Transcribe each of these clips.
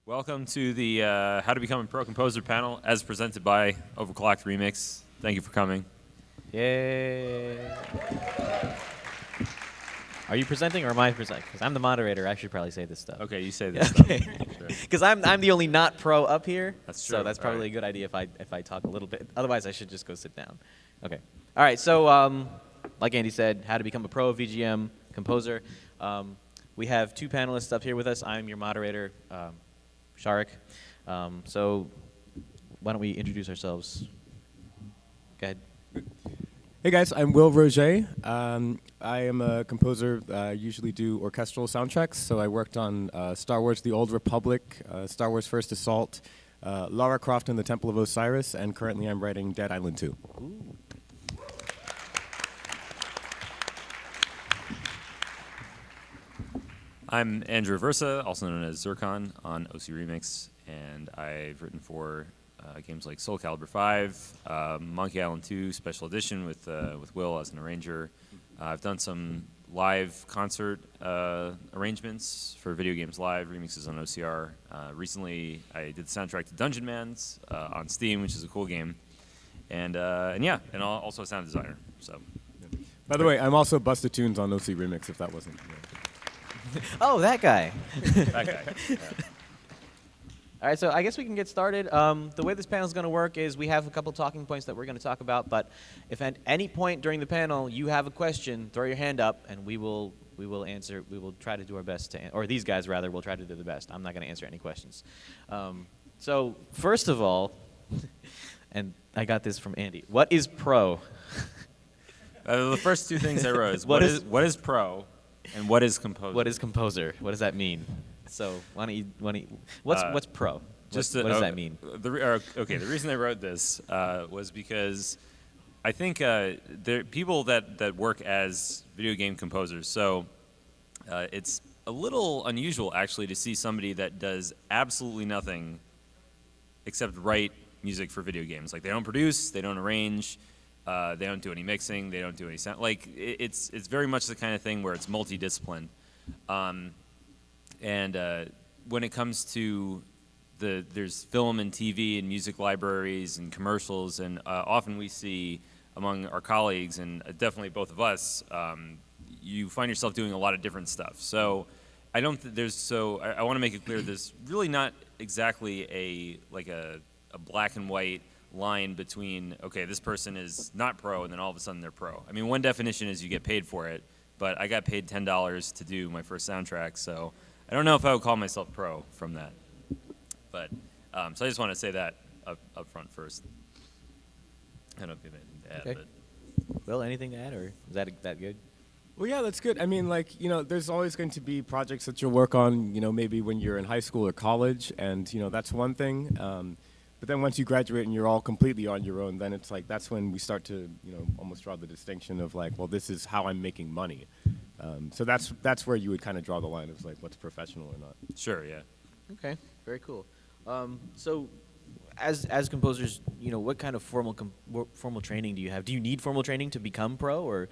Welcome to the How to Become a Pro Composer panel, as presented by Overclocked ReMix. Thank you for coming. Yay. Are you presenting or am I presenting? Because I'm the moderator, I should probably say this stuff. Okay, you say this Okay. stuff. Because I'm the only not pro up here. That's true. So that's probably All right. a good idea if I talk a little bit. Otherwise, I should just go sit down. Okay. All right. So like Andy said, how to become a pro VGM composer. We have two panelists up here with us. I'm your moderator, Sharik. So why don't we introduce ourselves? Go ahead. Hey guys, I'm Will Roger. I am a composer. I usually do orchestral soundtracks. So I worked on Star Wars: The Old Republic, Star Wars: First Assault, Lara Croft and the Temple of Osiris, and currently I'm writing Dead Island 2. Ooh. I'm Andrew Versa, also known as Zircon on OC Remix, and I've written for games like Soul Calibur 5, Monkey Island 2 Special Edition with Will as an arranger. I've done some live concert arrangements for Video Games Live, remixes on OCR. Recently, I did the soundtrack to Dungeon Mans on Steam, which is a cool game. And yeah, and also a sound designer. So. By the way, I'm also Busted Tunes on OC Remix, if that wasn't clear. Oh, that guy. That guy. Yeah. All right, so I guess we can get started. The way this panel is going to work is we have a couple talking points that we're going to talk about, but if at any point during the panel you have a question, throw your hand up, and we will answer. We will try to do our best to, or these guys rather, will try to do the best. I'm not going to answer any questions. So first of all, and I got this from Andy. What is pro? The first two things I wrote is what is pro, and what is composer. What is composer? What does that mean? So what's pro? What does that mean? Okay, the reason I wrote this was because I think there are people that work as video game composers. So it's a little unusual actually to see somebody that does absolutely nothing except write music for video games. Like they don't produce, they don't arrange, they don't do any mixing, they don't do any sound. Like it's very much the kind of thing where it's multidiscipline. And when it comes to there's film and TV and music libraries and commercials, and often we see among our colleagues, and definitely both of us, you find yourself doing a lot of different stuff. So I don't. I want to make it clear. There's really not exactly a black and white line between okay, this person is not pro, and then all of a sudden they're pro. I mean, one definition is you get paid for it, but I got paid $10 to do my first soundtrack, so. I don't know if I would call myself pro from that, but so I just want to say that up front first. I don't know if you have anything to add. Okay. Will, anything to add, or is that good? Well, yeah, that's good. I mean, like, there's always going to be projects that you'll work on, maybe when you're in high school or college, and, that's one thing. But then once you graduate and you're all completely on your own, then it's like that's when we start to, almost draw the distinction of like, well, this is how I'm making money. So that's where you would kind of draw the line of like what's professional or not. Sure, yeah. Okay, very cool. So, as composers, what kind of formal training do you have? Do you need formal training to become pro, or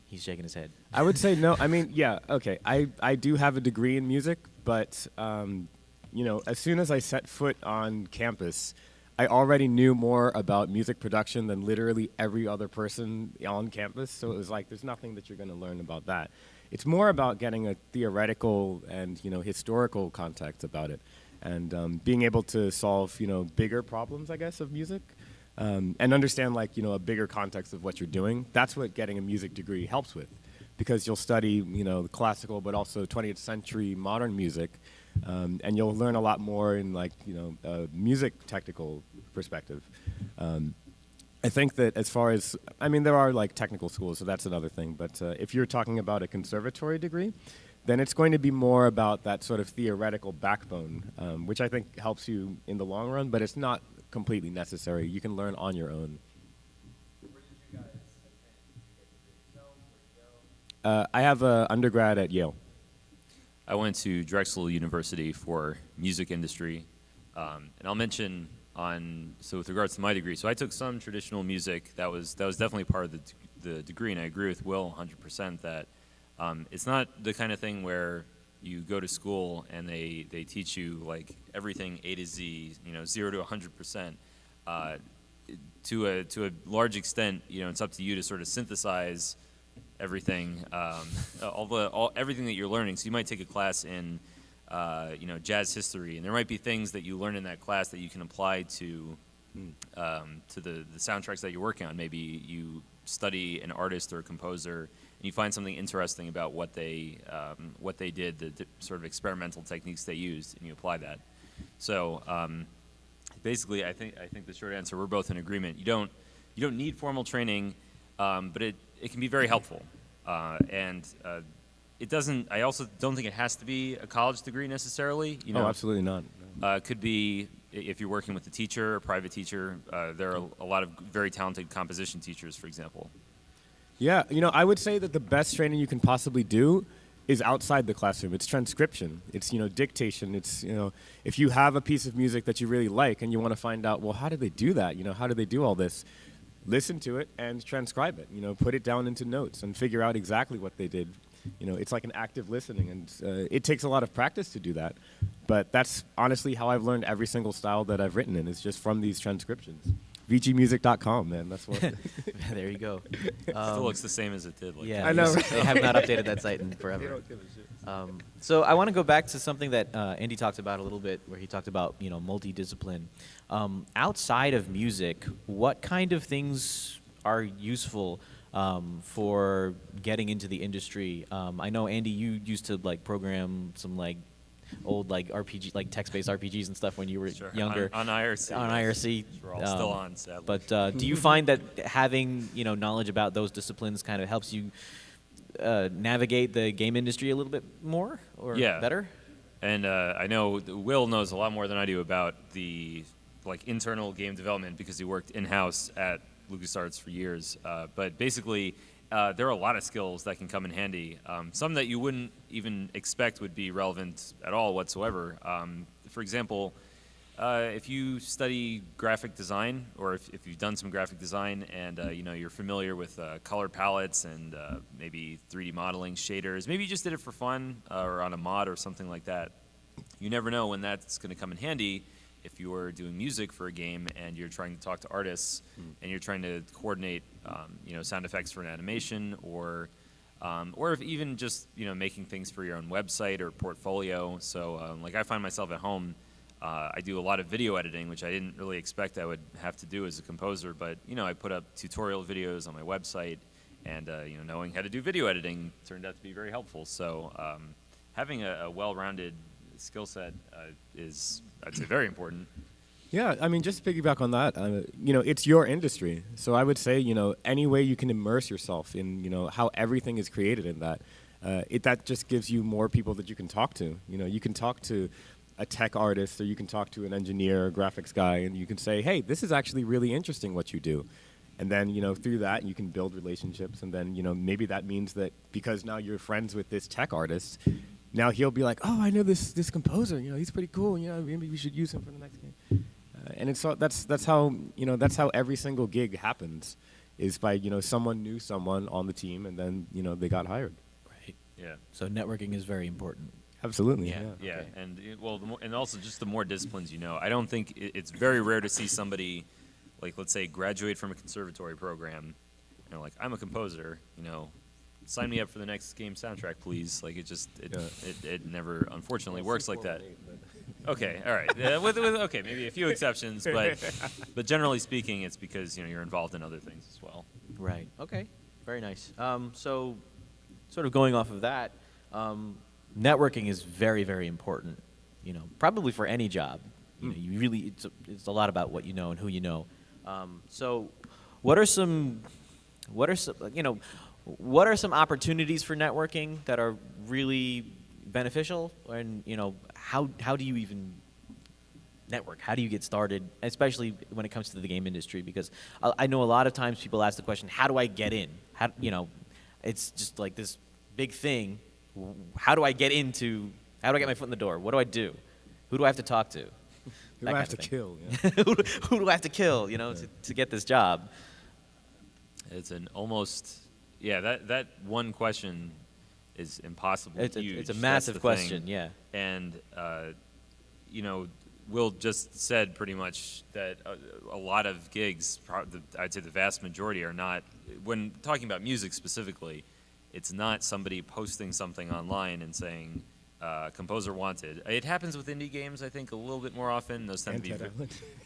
he's shaking his head? I would say no. I mean, yeah, okay. I do have a degree in music, but as soon as I set foot on campus, I already knew more about music production than literally every other person on campus. So it was like, there's nothing that you're going to learn about that. It's more about getting a theoretical and, historical context about it. And being able to solve, bigger problems, I guess, of music. And understand, like, a bigger context of what you're doing. That's what getting a music degree helps with. Because you'll study, the classical, but also 20th century modern music. And you'll learn a lot more in like, music technical perspective. I think that as far as, I mean, there are like technical schools, so that's another thing. But if you're talking about a conservatory degree, then it's going to be more about that sort of theoretical backbone, which I think helps you in the long run, but it's not completely necessary. You can learn on your own. Where did you guys attend? I have an undergrad at Yale. I went to Drexel University for music industry, and I'll mention so with regards to my degree, so I took some traditional music. That was definitely part of the degree, and I agree with Will 100% that it's not the kind of thing where you go to school and they teach you like everything A to Z, 0 to 100%. To a large extent, it's up to you to sort of synthesize everything, everything that you're learning. So you might take a class in, jazz history, and there might be things that you learn in that class that you can apply to the soundtracks that you're working on. Maybe you study an artist or a composer, and you find something interesting about what they did, the sort of experimental techniques they used, and you apply that. So basically, I think the short answer, we're both in agreement. You don't need formal training, but it can be very helpful, and it doesn't. I also don't think it has to be a college degree necessarily. Oh, absolutely not. No. Could be if you're working with a teacher, a private teacher. There are a lot of very talented composition teachers, for example. Yeah, I would say that the best training you can possibly do is outside the classroom. It's transcription. It's, dictation. It's, if you have a piece of music that you really like and you want to find out, well, how did they do that? How did they do all this? Listen to it and transcribe it. Put it down into notes and figure out exactly what they did. It's like an active listening, and it takes a lot of practice to do that. But that's honestly how I've learned every single style that I've written in, is just from these transcriptions. VGmusic.com, man. That's what. There you go. Still looks the same as it did. Yeah, I know. They have not updated that site in forever. They don't give a shit. So I want to go back to something that Andy talked about a little bit, where he talked about multidiscipline. Outside of music, what kind of things are useful for getting into the industry? I know, Andy, you used to program some old RPG, text-based RPGs and stuff when you were younger. On IRC. On IRC. We're all still on, sadly. But do you find that having knowledge about those disciplines kind of helps you navigate the game industry a little bit more or better? And I know Will knows a lot more than I do about the internal game development, because he worked in-house at LucasArts for years. But basically, there are a lot of skills that can come in handy. Some that you wouldn't even expect would be relevant at all whatsoever. For example, if you study graphic design, or if you've done some graphic design and you're familiar with color palettes and maybe 3D modeling, shaders, maybe you just did it for fun or on a mod or something like that, you never know when that's going to come in handy. If you're doing music for a game and you're trying to talk to artists and you're trying to coordinate, sound effects for an animation, or if even just making things for your own website or portfolio. So I find myself at home, I do a lot of video editing, which I didn't really expect I would have to do as a composer. But I put up tutorial videos on my website, and knowing how to do video editing turned out to be very helpful. So having a well-rounded skill set is, I'd say, very important. Yeah, I mean, just to piggyback on that, it's your industry. So I would say, any way you can immerse yourself in, how everything is created in that, that just gives you more people that you can talk to. You can talk to a tech artist, or you can talk to an engineer, a graphics guy, and you can say, hey, this is actually really interesting what you do. And then, through that, you can build relationships. And then, maybe that means that because now you're friends with this tech artist, now he'll be like, oh, I know this composer. He's pretty cool. Maybe we should use him for the next game. And it's that's how every single gig happens, is by someone knew someone on the team, and then they got hired. Right. Yeah. So networking is very important. Absolutely. Yeah. Yeah, Okay. and and also just the more disciplines I don't think it's very rare to see somebody, let's say, graduate from a conservatory program, and I'm a composer, sign me up for the next game soundtrack, please. It never, unfortunately, works like that. Okay, all right. Okay, maybe a few exceptions, but generally speaking, it's because you're involved in other things as well. Right. Okay. Very nice. So, sort of going off of that, networking is very, very important. Probably for any job. You really, it's a lot about what you know and who you know. So, what are some opportunities for networking that are really beneficial? And how do you even network? How do you get started, especially when it comes to the game industry? Because I know a lot of times people ask the question, how do I get in? It's just like this big thing. How do I get my foot in the door? What do I do? Who do I have to talk to? Who do I have to kill? Who do I have to kill, to get this job? It's an almost, that one question is impossible. It's huge. a That's massive the question, thing. yeah. And you know, Will just said pretty much that a lot of gigs, I'd say the vast majority, are not. When talking about music specifically, it's not somebody posting something online and saying composer wanted. It happens with indie games, I think, a little bit more often. Those tend to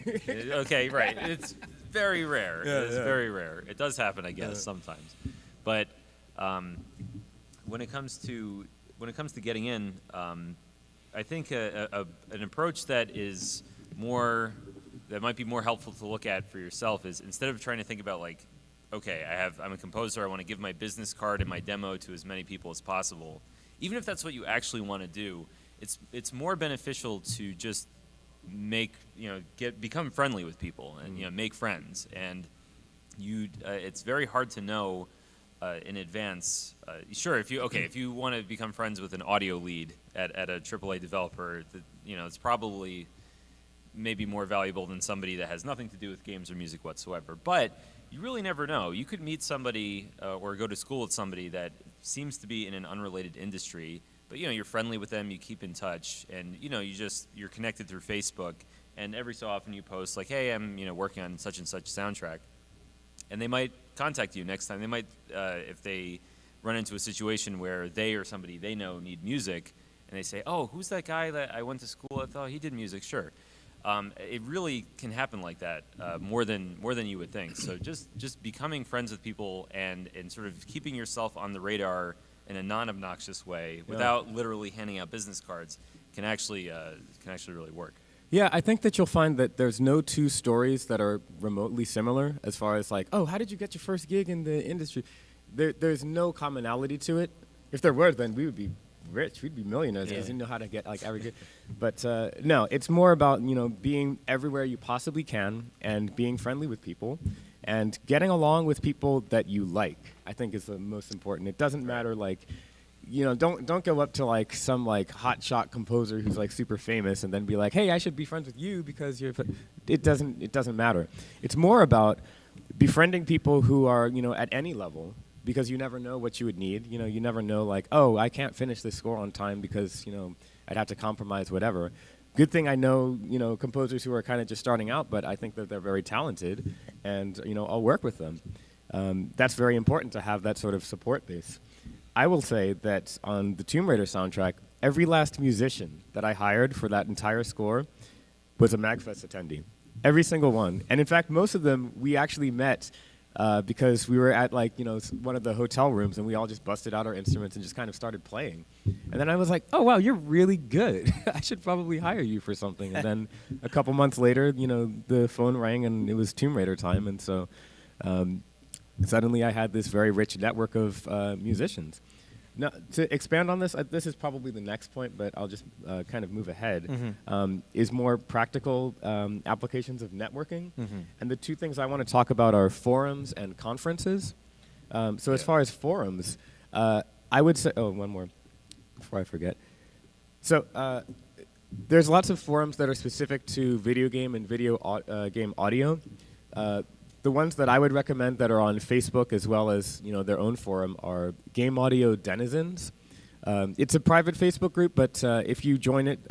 be okay, right. It's very rare. It's very rare. It does happen, I guess, sometimes. But when it comes to getting in, I think an approach that might be more helpful to look at for yourself is, instead of trying to think about like, okay, I'm a composer, I want to give my business card and my demo to as many people as possible. Even if that's what you actually want to do, it's more beneficial to just become friendly with people and make friends. And it's very hard to know in advance. Sure, if you want to become friends with an audio lead at a AAA developer, it's probably maybe more valuable than somebody that has nothing to do with games or music whatsoever. But you really never know. You could meet somebody or go to school with somebody that seems to be in an unrelated industry, but you're friendly with them, you keep in touch, and you're connected through Facebook, and every so often you post like, hey, I'm working on such and such soundtrack, and they might contact you next time. They might, if they run into a situation where they or somebody they know need music, and they say, oh, who's that guy that I went to school with? Oh, he did music, sure. It really can happen like that more than you would think. So just becoming friends with people and sort of keeping yourself on the radar in a non-obnoxious way without literally handing out business cards can actually really work. Yeah, I think that you'll find that there's no two stories that are remotely similar as far as like, oh, how did you get your first gig in the industry? There's no commonality to it. If there were, then we would be rich. We'd be millionaires because you know how to get like every gig. But no, it's more about being everywhere you possibly can and being friendly with people and getting along with people that you like. I think is the most important. It doesn't matter like. Don't go up to like some like hotshot composer who's like super famous and then be like, hey, I should be friends with you because you're. It doesn't matter. It's more about befriending people who are at any level, because you never know what you would need. You never know like, oh, I can't finish this score on time because I'd have to compromise whatever. Good thing I know composers who are kind of just starting out, but I think that they're very talented, and I'll work with them. That's very important to have that sort of support base. I will say that on the Tomb Raider soundtrack, every last musician that I hired for that entire score was a MAGFest attendee. Every single one. And in fact, most of them we actually met because we were at like one of the hotel rooms, and we all just busted out our instruments and just kind of started playing. And then I was like, oh wow, you're really good. I should probably hire you for something. And then a couple months later, the phone rang and it was Tomb Raider time, and so suddenly I had this very rich network of musicians. Now, to expand on this, this is probably the next point, but I'll just kind of move ahead, is more practical applications of networking. And the two things I want to talk about are forums and conferences. So as far as forums, I would say, one more before I forget. So there's lots of forums that are specific to video game and game audio. The ones that I would recommend that are on Facebook as well as their own forum are Game Audio Denizens. It's a private Facebook group, but if you join it,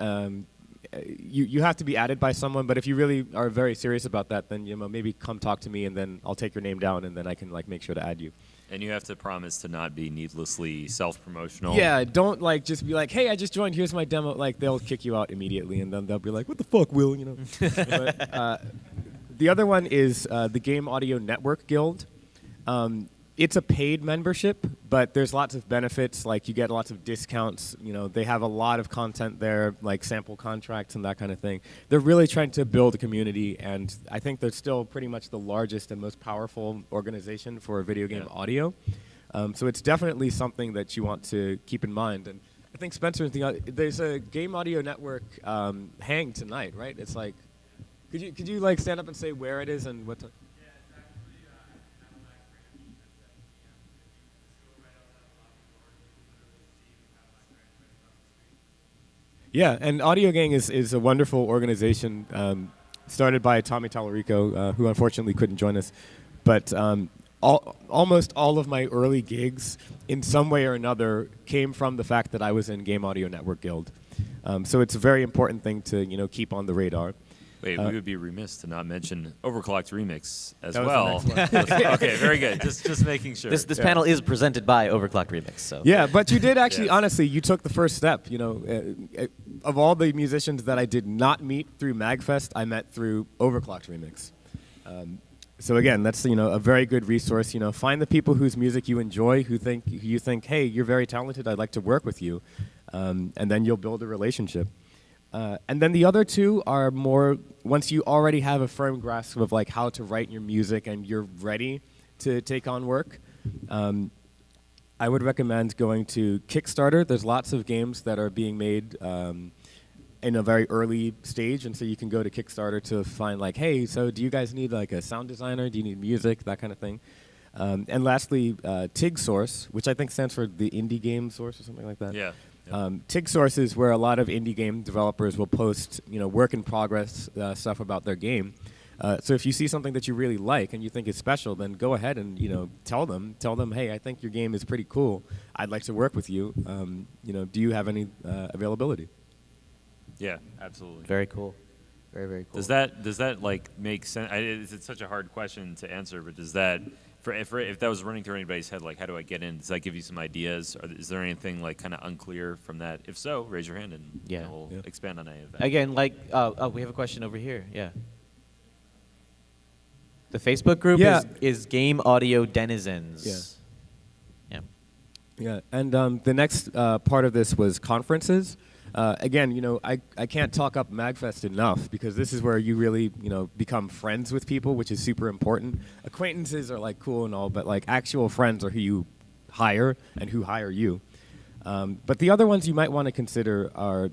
you have to be added by someone. But if you really are very serious about that, then maybe come talk to me, and then I'll take your name down, and then I can make sure to add you. And you have to promise to not be needlessly self-promotional. Yeah, don't just be like, hey, I just joined, here's my demo. Like, they'll kick you out immediately, and then they'll be like, what the fuck, Will? But, the other one is the Game Audio Network Guild. It's a paid membership, but there's lots of benefits. Like, you get lots of discounts. They have a lot of content there, like sample contracts and that kind of thing. They're really trying to build a community, and I think they're still pretty much the largest and most powerful organization for video game audio. So it's definitely something that you want to keep in mind. And I think Spencer, there's a Game Audio Network hang tonight, right? It's like, could you like stand up and say where it is and what time? Yeah, it's actually at the Max Brand at 7 p.m. If you just go right out that lobby door, you can literally see Cadillac Brand right across the street. Yeah, and Audio Gang is a wonderful organization started by Tommy Tallarico, who unfortunately couldn't join us. But almost all of my early gigs, in some way or another, came from the fact that I was in Game Audio Network Guild. So it's a very important thing to keep on the radar. Wait, we would be remiss to not mention Overclocked ReMix as That was well. the next one. Okay, very good. Just making sure. This panel is presented by Overclocked ReMix. So Yeah, but you did actually, Yes. honestly, you took the first step. Of all the musicians that I did not meet through MAGFest, I met through Overclocked ReMix. So again, that's a very good resource. Find the people whose music you enjoy, who you think, hey, you're very talented. I'd like to work with you, and then you'll build a relationship. And then the other two are more once you already have a firm grasp of like how to write your music and you're ready to take on work. I would recommend going to Kickstarter. There's lots of games that are being made in a very early stage, and so you can go to Kickstarter to find like, hey, so do you guys need like a sound designer? Do you need music? That kind of thing. And lastly, TIG Source, which I think stands for the Indie Game Source or something like that. Yeah. TIG Source is where a lot of indie game developers will post, work in progress stuff about their game. So if you see something that you really like and you think is special, then go ahead and tell them, hey, I think your game is pretty cool. I'd like to work with you. Do you have any availability? Yeah, absolutely. very cool, very, very cool. Does that like make sense? It's such a hard question to answer, but does that if that was running through anybody's head, like how do I get in? Does that give you some ideas? Or is there anything like kind of unclear from that? If so, raise your hand and we'll expand on any of that. Again, like, we have a question over here. Yeah. The Facebook group is Game Audio Denizens. Yeah. Yeah, and the next part of this was conferences. Again, I can't talk up MAGFest enough because this is where you really, become friends with people, which is super important. Acquaintances are like cool and all, but like actual friends are who you hire and who hire you. But the other ones you might want to consider are,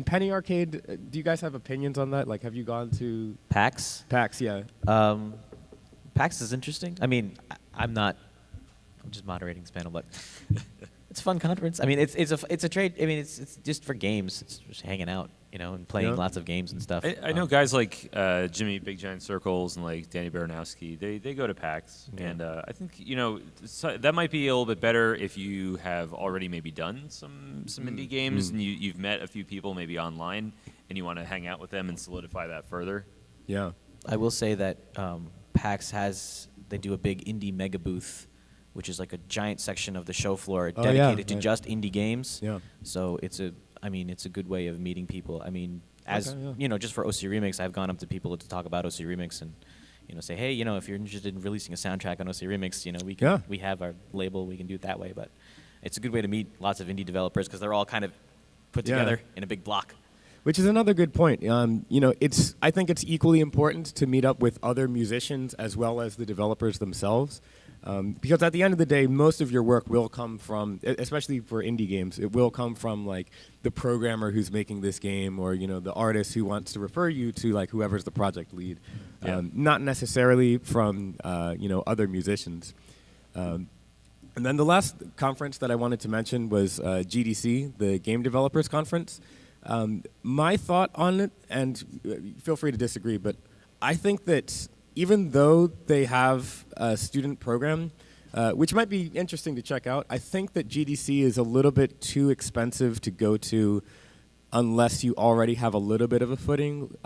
Penny Arcade. Do you guys have opinions on that? Like, have you gone to PAX? PAX? Yeah. PAX is interesting. I'm just moderating this panel, but it's a fun conference. It's a trade. It's just for games. It's just hanging out, and playing lots of games and stuff. I know guys like Jimmy Big Giant Circles and like Danny Baranowski. They go to PAX, and I think that might be a little bit better if you have already maybe done some indie games and you've met a few people maybe online and you want to hang out with them and solidify that further. Yeah. I will say that PAX they do a big indie mega booth, which is like a giant section of the show floor dedicated to just indie games. Yeah. So it's a good way of meeting people. Just for OC Remix, I've gone up to people to talk about OC Remix and say, hey, if you're interested in releasing a soundtrack on OC Remix, we have our label, we can do it that way. But it's a good way to meet lots of indie developers because they're all kind of put together in a big block. Which is another good point. I think it's equally important to meet up with other musicians as well as the developers themselves. Because at the end of the day, most of your work will come from, especially for indie games, it will come from like the programmer who's making this game or, the artist who wants to refer you to like whoever's the project lead. Not necessarily from, other musicians. And then the last conference that I wanted to mention was GDC, the Game Developers Conference. My thought on it, and feel free to disagree, but I think that even though they have a student program, which might be interesting to check out, I think that GDC is a little bit too expensive to go to unless you already have a little bit of a footing.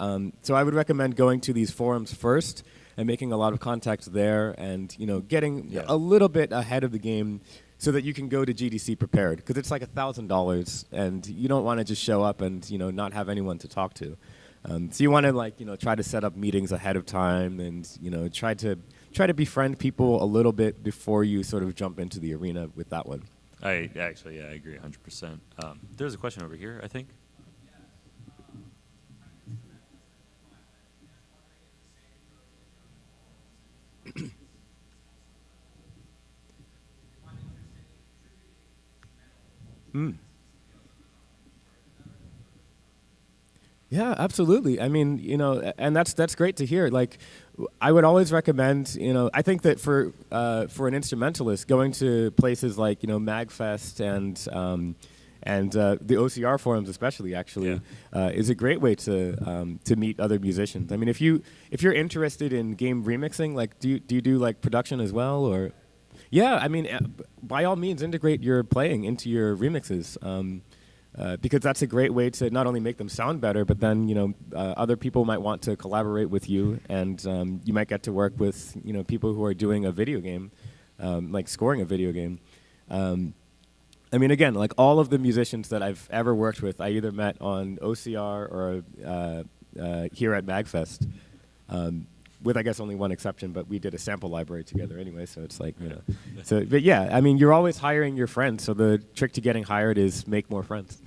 So I would recommend going to these forums first and making a lot of contacts there and getting a little bit ahead of the game so that you can go to GDC prepared, because it's like $1,000 and you don't want to just show up and not have anyone to talk to. So you want to try to set up meetings ahead of time and try to befriend people a little bit before you sort of jump into the arena with that one. I agree 100%. There's a question over here, I think. Yeah, absolutely. And that's great to hear. Like, I would always recommend, I think that for an instrumentalist, going to places like, MAGFest And the OCR forums, especially, actually, is a great way to meet other musicians. I mean, if you're interested in game remixing, like, do you do like production as well, or? Yeah, I mean, by all means, integrate your playing into your remixes. Because that's a great way to not only make them sound better, but then other people might want to collaborate with you, and you might get to work with people who are doing a video game, like scoring a video game. I mean, again, like all of the musicians that I've ever worked with, I either met on OCR or here at MAGFest. With, I guess, only one exception, but we did a sample library together anyway, so it's like, So, but yeah, I mean, you're always hiring your friends, so the trick to getting hired is make more friends.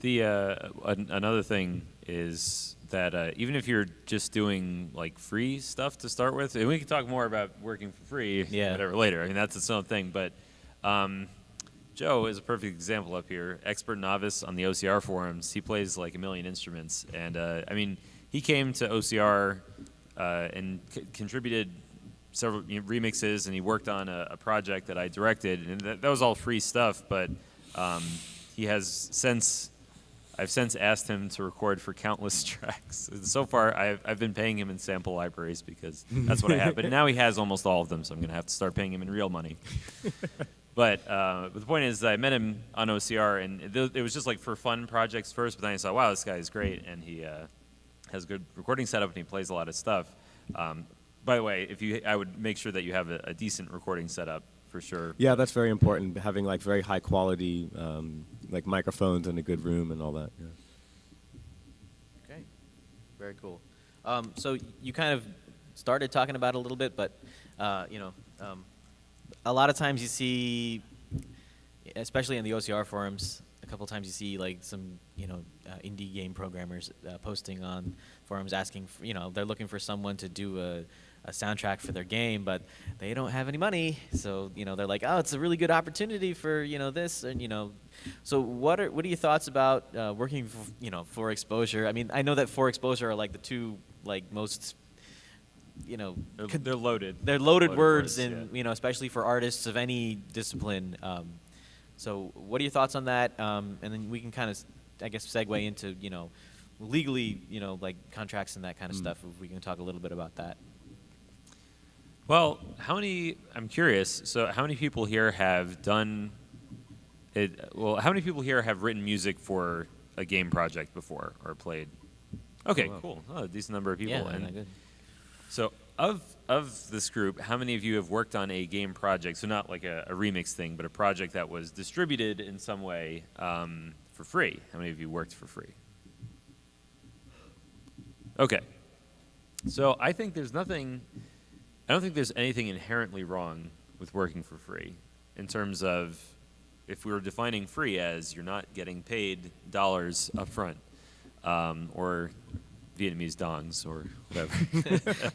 Another thing is that even if you're just doing like free stuff to start with, and we can talk more about working for free, whatever, later. I mean, that's its own thing, but Joe is a perfect example up here. Expert novice on the OCR forums. He plays like a million instruments, and I mean, he came to OCR. And contributed several remixes, and he worked on a project that I directed, and that was all free stuff. But he has I've since asked him to record for countless tracks. So far, I've been paying him in sample libraries because that's what I have. But now he has almost all of them, so I'm going to have to start paying him in real money. But the point is, I met him on OCR, and it was just like for fun projects first. But then I saw, wow, this guy is great, and he has a good recording setup, and he plays a lot of stuff. By the way, I would make sure that you have a decent recording setup for sure. Yeah, that's very important. Having like very high quality like microphones and a good room and all that. Yeah. Okay, very cool. So you kind of started talking about it a little bit, but a lot of times you see, especially in the OCR forums, a couple times you see like some indie game programmers posting on forums asking for, they're looking for someone to do a soundtrack for their game, but they don't have any money, so they're like, oh, it's a really good opportunity for this, and so what are your thoughts about working for Exposure? I mean, I know that for Exposure are like the two like most they're loaded. They're loaded words, and especially for artists of any discipline. So what are your thoughts on that? And then we can kind of, I guess, segue into, legally, like contracts and that kind of stuff, if we can talk a little bit about that. Well, I'm curious, so how many people here have done it, how many people here have written music for a game project before or played? Okay, cool. Oh, a decent number of people. Yeah, and good. So of this group, how many of you have worked on a game project, so not like a remix thing, but a project that was distributed in some way for free? How many of you worked for free? Okay. So I think I don't think there's anything inherently wrong with working for free in terms of if we were defining free as you're not getting paid dollars up front or Vietnamese dongs or whatever.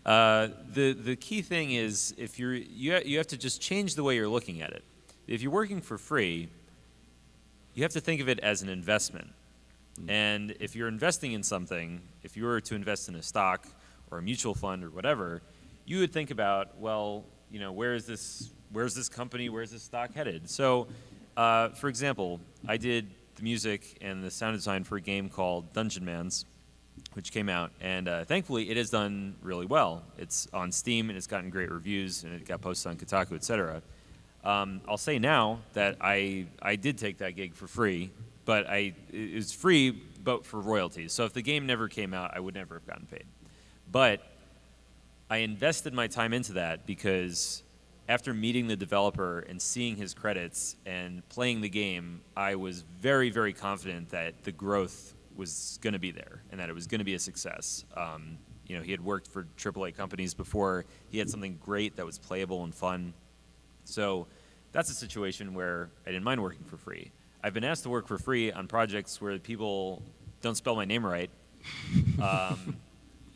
The key thing is if you have to just change the way you're looking at it. If you're working for free, you have to think of it as an investment. And if you're investing in something, if you were to invest in a stock or a mutual fund or whatever, you would think about, well, where's this company, where's this stock headed? So, for example, I did the music and the sound design for a game called Dungeon Mans, which came out, and thankfully it has done really well. It's on Steam, and it's gotten great reviews, and it got posted on Kotaku, etc. I'll say now that I did take that gig for free, but it was free, but for royalties. So if the game never came out, I would never have gotten paid. But I invested my time into that because after meeting the developer and seeing his credits and playing the game, I was very, very confident that the growth was going to be there and that it was going to be a success. He had worked for AAA companies before. He had something great that was playable and fun. So that's a situation where I didn't mind working for free. I've been asked to work for free on projects where people don't spell my name right,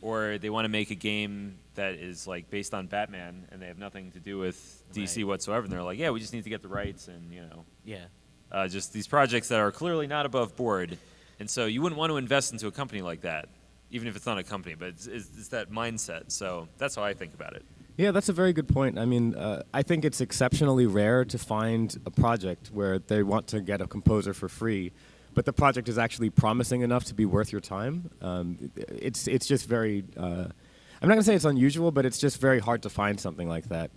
or they want to make a game that is like based on Batman and they have nothing to do with DC whatsoever. And they're like, yeah, we just need to get the rights, and just these projects that are clearly not above board. And so you wouldn't want to invest into a company like that, even if it's not a company, but it's that mindset. So that's how I think about it. Yeah, that's a very good point. I mean, I think it's exceptionally rare to find a project where they want to get a composer for free, but the project is actually promising enough to be worth your time. It's just very. I'm not gonna say it's unusual, but it's just very hard to find something like that.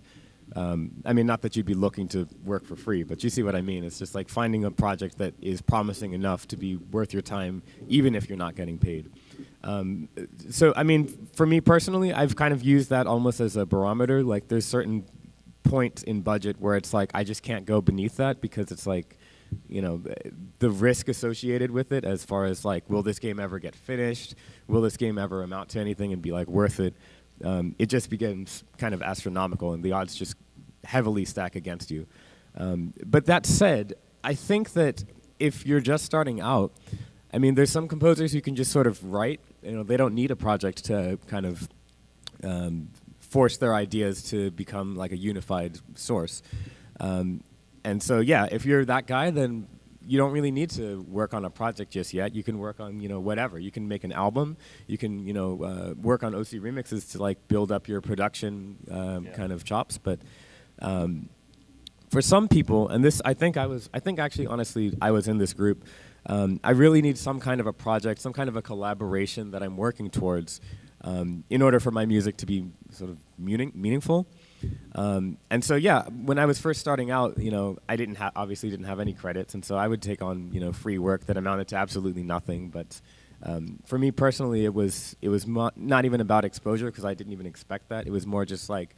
I mean, not that you'd be looking to work for free, but you see what I mean. It's just like finding a project that is promising enough to be worth your time, even if you're not getting paid. So, I mean, for me personally, I've kind of used that almost as a barometer. Like, there's certain points in budget where it's like I just can't go beneath that because it's like, you know, the risk associated with it as far as like, will this game ever get finished? Will this game ever amount to anything and be like worth it? It just becomes kind of astronomical, and the odds just heavily stack against you. But that said, I think that if you're just starting out, I mean, there's some composers who can just sort of write. You know, they don't need a project to kind of force their ideas to become like a unified source. And so, yeah, if you're that guy, then you don't really need to work on a project just yet. You can work on, you know, whatever. You can make an album. You can, you know, work on OC remixes to like build up your production kind of chops. But for some people, and this, I think actually, honestly, I was in this group. I really need some kind of a project, some kind of a collaboration that I'm working towards in order for my music to be sort of meaningful. And so, yeah, when I was first starting out, you know, I obviously didn't have any credits, and so I would take on, you know, free work that amounted to absolutely nothing. But for me personally, it was not even about exposure because I didn't even expect that. It was more just like,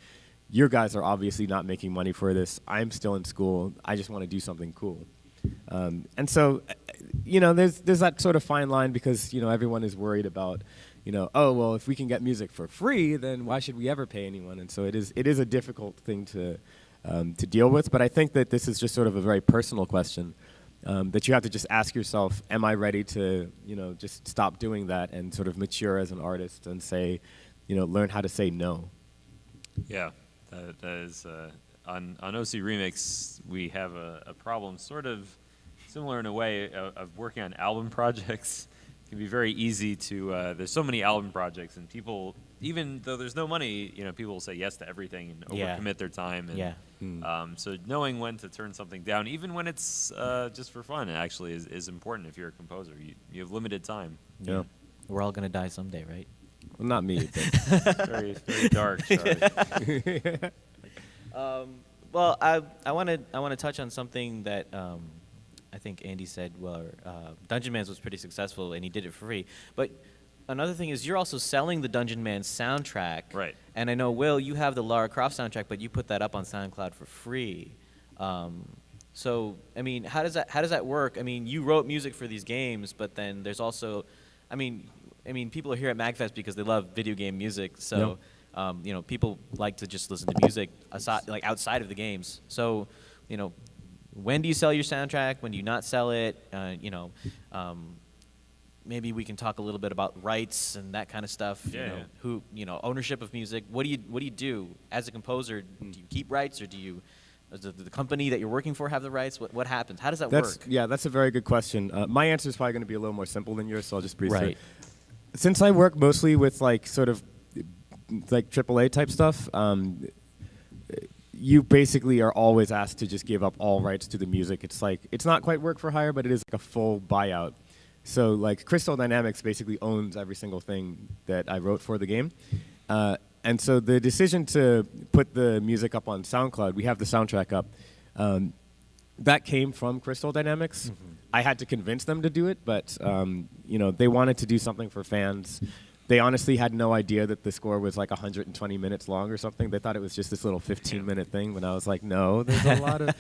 your guys are obviously not making money for this. I'm still in school. I just want to do something cool. And so, you know, there's that sort of fine line because, you know, everyone is worried about, you know, oh, well, if we can get music for free, then why should we ever pay anyone? And so it is a difficult thing to deal with. But I think that this is just sort of a very personal question that you have to just ask yourself, am I ready to, you know, just stop doing that and sort of mature as an artist and say, you know, learn how to say no? Yeah. That is, on OC Remix, we have a problem sort of similar in a way of working on album projects. It can be very easy to, there's so many album projects, and people, even though there's no money, you know, people will say yes to everything and overcommit their time. And, so knowing when to turn something down, even when it's just for fun, actually is important if you're a composer. You have limited time. Yeah. We're all going to die someday, right? Well, not me. Very, very dark. Well, I want to touch on something that I think Andy said. Well, Dungeon Man's was pretty successful, and he did it for free. But another thing is you're also selling the Dungeon Man soundtrack. Right. And I know, Will, you have the Lara Croft soundtrack, but you put that up on SoundCloud for free. So, I mean, how does that work? I mean, you wrote music for these games, but then there's also, I mean, people are here at MAGFest because they love video game music. So, you know, people like to just listen to music outside of the games. So, you know, when do you sell your soundtrack? When do you not sell it? You know, maybe we can talk a little bit about rights and that kind of stuff. You know, ownership of music. What do you do as a composer? Do you keep rights, or does the company that you're working for have the rights? What happens? How does that work? Yeah, that's a very good question. My answer is probably going to be a little more simple than yours, so I'll just briefly. Right. Since I work mostly with like sort of like AAA type stuff, you basically are always asked to just give up all rights to the music. It's like, it's not quite work for hire, but it is like a full buyout. So like Crystal Dynamics basically owns every single thing that I wrote for the game. And so the decision to put the music up on SoundCloud, we have the soundtrack up, that came from Crystal Dynamics. Mm-hmm. I had to convince them to do it, but you know, they wanted to do something for fans. They honestly had no idea that the score was like 120 minutes long or something. They thought it was just this little 15-minute thing, when I was like, no, there's a lot of...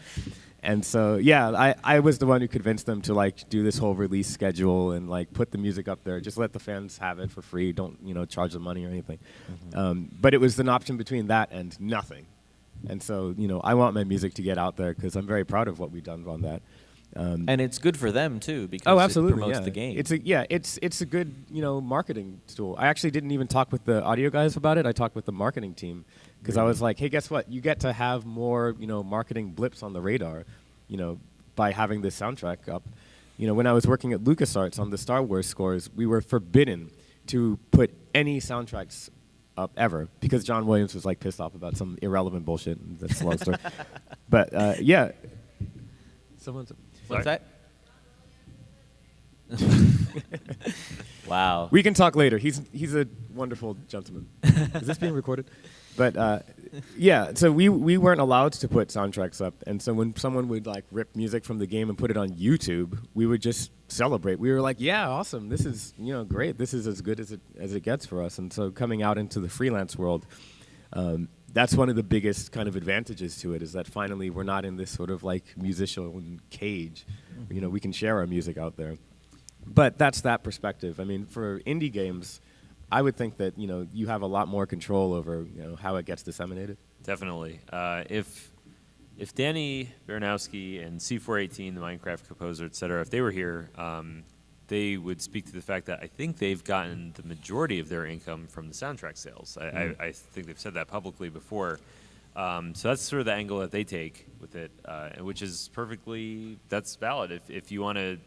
And so, yeah, I was the one who convinced them to like do this whole release schedule and like put the music up there. Just let the fans have it for free. Don't, you know, charge them money or anything. Mm-hmm. But it was an option between that and nothing. And so, you know, I want my music to get out there because I'm very proud of what we've done on that. And it's good for them too, because it promotes the game. It's a good, you know, marketing tool. I actually didn't even talk with the audio guys about it. I talked with the marketing team because I was like, hey, guess what? You get to have more, you know, marketing blips on the radar, you know, by having this soundtrack up. You know, when I was working at LucasArts on the Star Wars scores, we were forbidden to put any soundtracks up ever because John Williams was like pissed off about some irrelevant bullshit. That's a long story. But yeah, someone's. What's that? Wow. We can talk later. He's a wonderful gentleman. Is this being recorded? But yeah, so we weren't allowed to put soundtracks up, and so when someone would like rip music from the game and put it on YouTube, we would just celebrate. We were like, "Yeah, awesome! This is great. This is as good as it gets for us." And so coming out into the freelance world, that's one of the biggest kind of advantages to it is that finally we're not in this sort of like musician cage. We can share our music out there. But that's that perspective. I mean, for indie games, I would think that you have a lot more control over how it gets disseminated. Definitely. If Danny Baranowski and C418, the Minecraft composer, et cetera, if they were here, they would speak to the fact that I think they've gotten the majority of their income from the soundtrack sales. I think they've said that publicly before. So that's sort of the angle that they take with it, which is that's valid. If you want to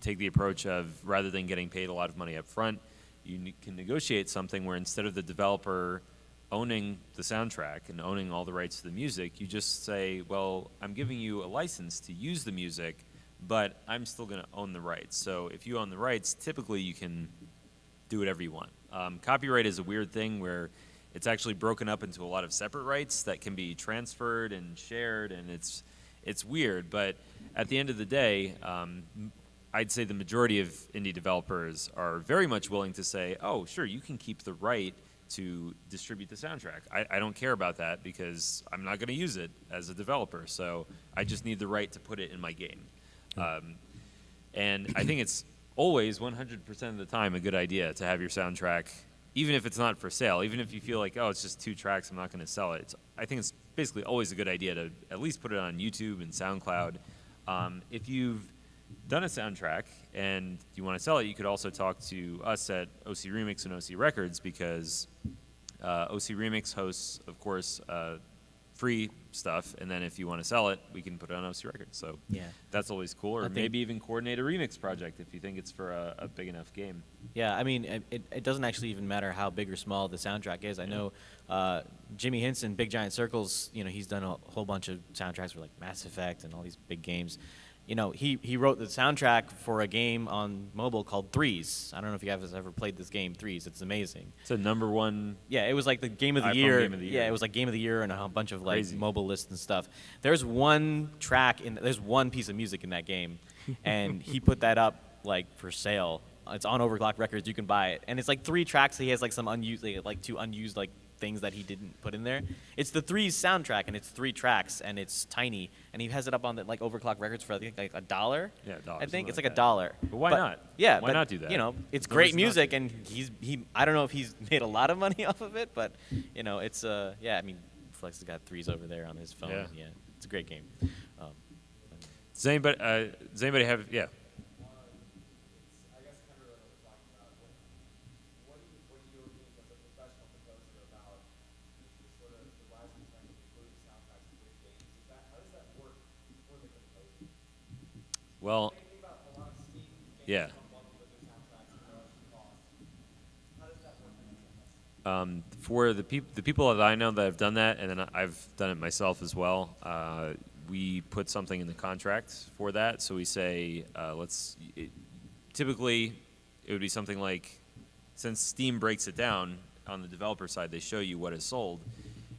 take the approach of rather than getting paid a lot of money up front, you can negotiate something where instead of the developer owning the soundtrack and owning all the rights to the music, you just say, well, I'm giving you a license to use the music, but I'm still going to own the rights. So if you own the rights, typically you can do whatever you want. Copyright is a weird thing where it's actually broken up into a lot of separate rights that can be transferred and shared, and it's weird. But at the end of the day, I'd say the majority of indie developers are very much willing to say, oh, sure, you can keep the right to distribute the soundtrack. I don't care about that because I'm not going to use it as a developer, so I just need the right to put it in my game. And I think it's always 100% of the time a good idea to have your soundtrack, even if it's not for sale, even if you feel like, oh, it's just 2 tracks, I'm not going to sell it. I think it's basically always a good idea to at least put it on YouTube and SoundCloud. If you've done a soundtrack and you want to sell it, you could also talk to us at OC ReMix and OC Records because OC ReMix hosts, of course, free stuff, and then if you want to sell it, we can put it on OC Records. So Yeah. that's always cool, or maybe even coordinate a remix project if you think it's for a big enough game. Yeah, I mean, it doesn't actually even matter how big or small the soundtrack is. I know Jimmy Hinson, Big Giant Circles, he's done a whole bunch of soundtracks for like Mass Effect and all these big games. He wrote the soundtrack for a game on mobile called Threes. I don't know if you guys have ever played this game, Threes. It's amazing. It's a #1. Yeah, it was like the game of the iPhone year. game of the year. Yeah, it was like game of the year and a bunch of like Crazy. mobile lists and stuff. There's one track there's one piece of music in that game, and he put that up like for sale. It's on Overclock Records. You can buy it, and it's like 3 tracks. He has like some unused, like 2 unused like things that he didn't put in there. It's the Threes soundtrack, and it's 3 tracks, and it's tiny, and he has it up on the like Overclock Records for I think like $1. Yeah, $1, I think something it's like like that. $1. But why not? Yeah, Why but, not do that? It's No great reason not music, to. and he I don't know if he's made a lot of money off of it, but it's yeah. I mean, Flex has got Threes over there on his phone. Yeah. It's a great game. Does anybody have, yeah. I guess kind of what we're talking about. What do you think as a professional composer about sort of the rising trend of including soundtracks with games? How does that work for the composer? Well, I think about a lot of Steam games yeah. come bundled with their soundtracks and their own costs. How does that work? For the people that I know that have done that, and then I've done it myself as well, we put something in the contract for that. So we say, typically it would be something like, since Steam breaks it down on the developer side, they show you what is sold.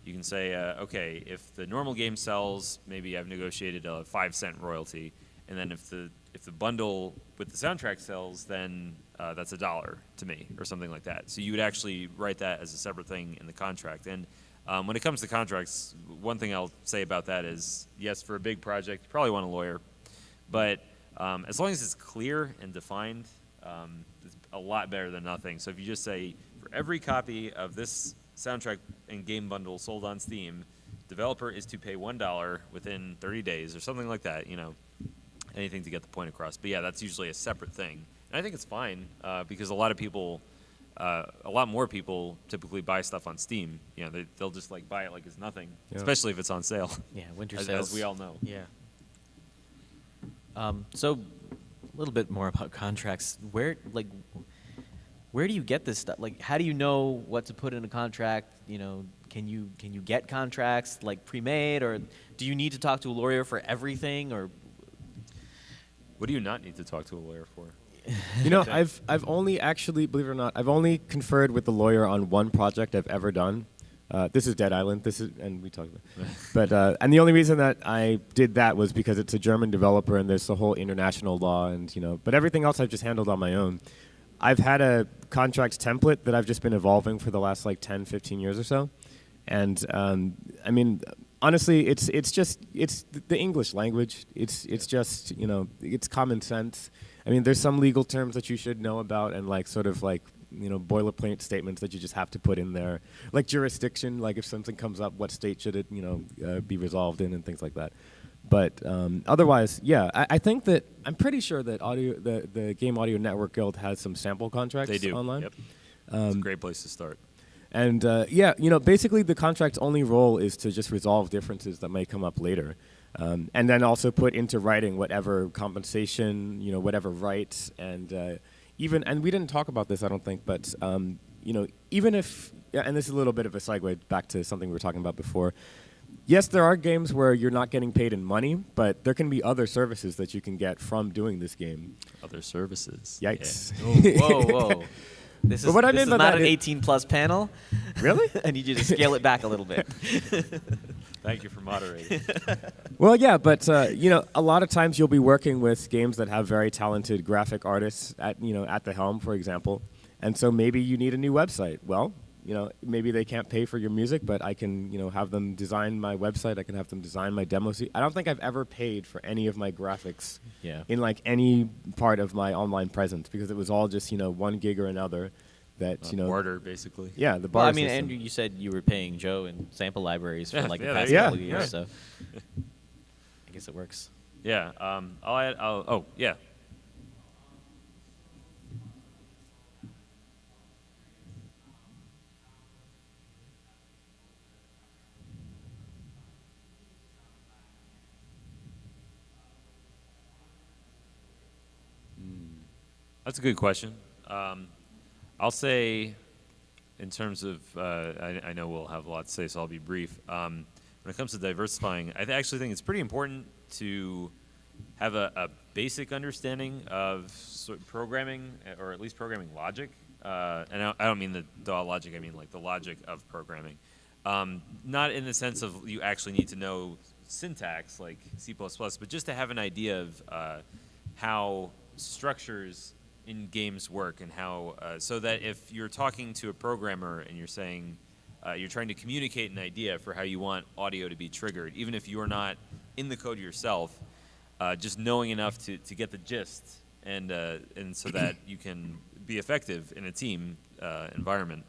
You can say, okay, if the normal game sells, maybe I've negotiated a 5-cent royalty, and then if the bundle with the soundtrack sells, then that's $1 to me, or something like that. So you would actually write that as a separate thing in the contract. And when it comes to contracts, one thing I'll say about that is, yes, for a big project, you probably want a lawyer, but as long as it's clear and defined, it's a lot better than nothing. So if you just say, for every copy of this soundtrack and game bundle sold on Steam, developer is to pay $1 within 30 days, or something like that, anything to get the point across. But yeah, that's usually a separate thing. And I think it's fine because a lot more people typically buy stuff on Steam. They'll just like buy it like it's nothing, especially if it's on sale. Yeah, winter as sales. we all know. Yeah. So, a little bit more about contracts. where do you get this stuff? Like, how do you know what to put in a contract? Can you get contracts like pre-made, or do you need to talk to a lawyer for everything, or What do you not need to talk to a lawyer for? I've only actually, believe it or not, I've only conferred with the lawyer on one project I've ever done. This is Dead Island. And we talked about it. But and the only reason that I did that was because it's a German developer and there's the whole international law and but everything else I've just handled on my own. I've had a contracts template that I've just been evolving for the last 10, 15 years or so. And I mean, honestly, it's the English language. It's just it's common sense. I mean, there's some legal terms that you should know about, and boilerplate statements that you just have to put in there, like jurisdiction. Like if something comes up, what state should it be resolved in, and things like that. But otherwise, yeah, I think that I'm pretty sure that the Game Audio Network Guild has some sample contracts They do. online. Yep. It's a great place to start. And basically the contract's only role is to just resolve differences that may come up later, and then also put into writing whatever compensation, whatever rights, and and we didn't talk about this, I don't think, but even if, and this is a little bit of a segue back to something we were talking about before. Yes, there are games where you're not getting paid in money, but there can be other services that you can get from doing this game. Other services. Yikes. Yeah. whoa. This is, what I this mean is by not that an is- 18-plus panel. Really? I need you to scale it back a little bit. Thank you for moderating. Well, yeah, but a lot of times you'll be working with games that have very talented graphic artists at the helm, for example, and so maybe you need a new website. Well, maybe they can't pay for your music, but I can have them design my website. I can have them design my demo sheet. I don't think I've ever paid for any of my graphics in any part of my online presence, because it was all just one gig or another. That Barter, basically. Yeah, the Well, barter I mean, system. Andrew, you said you were paying Joe in sample libraries for Yeah, the yeah, past there you couple go. of years, Yeah. so I guess it works. Yeah. I'll add. Oh, yeah. That's a good question. I'll say, in terms of, I know we'll have a lot to say, so I'll be brief. When it comes to diversifying, I actually think it's pretty important to have a basic understanding of programming, or at least programming logic. And I don't mean the DAW logic, I mean like the logic of programming. Not in the sense of you actually need to know syntax like C++, but just to have an idea of how structures in games work, and how so that if you're talking to a programmer and you're saying you're trying to communicate an idea for how you want audio to be triggered, even if you're not in the code yourself, just knowing enough to get the gist, and so that you can be effective in a team environment.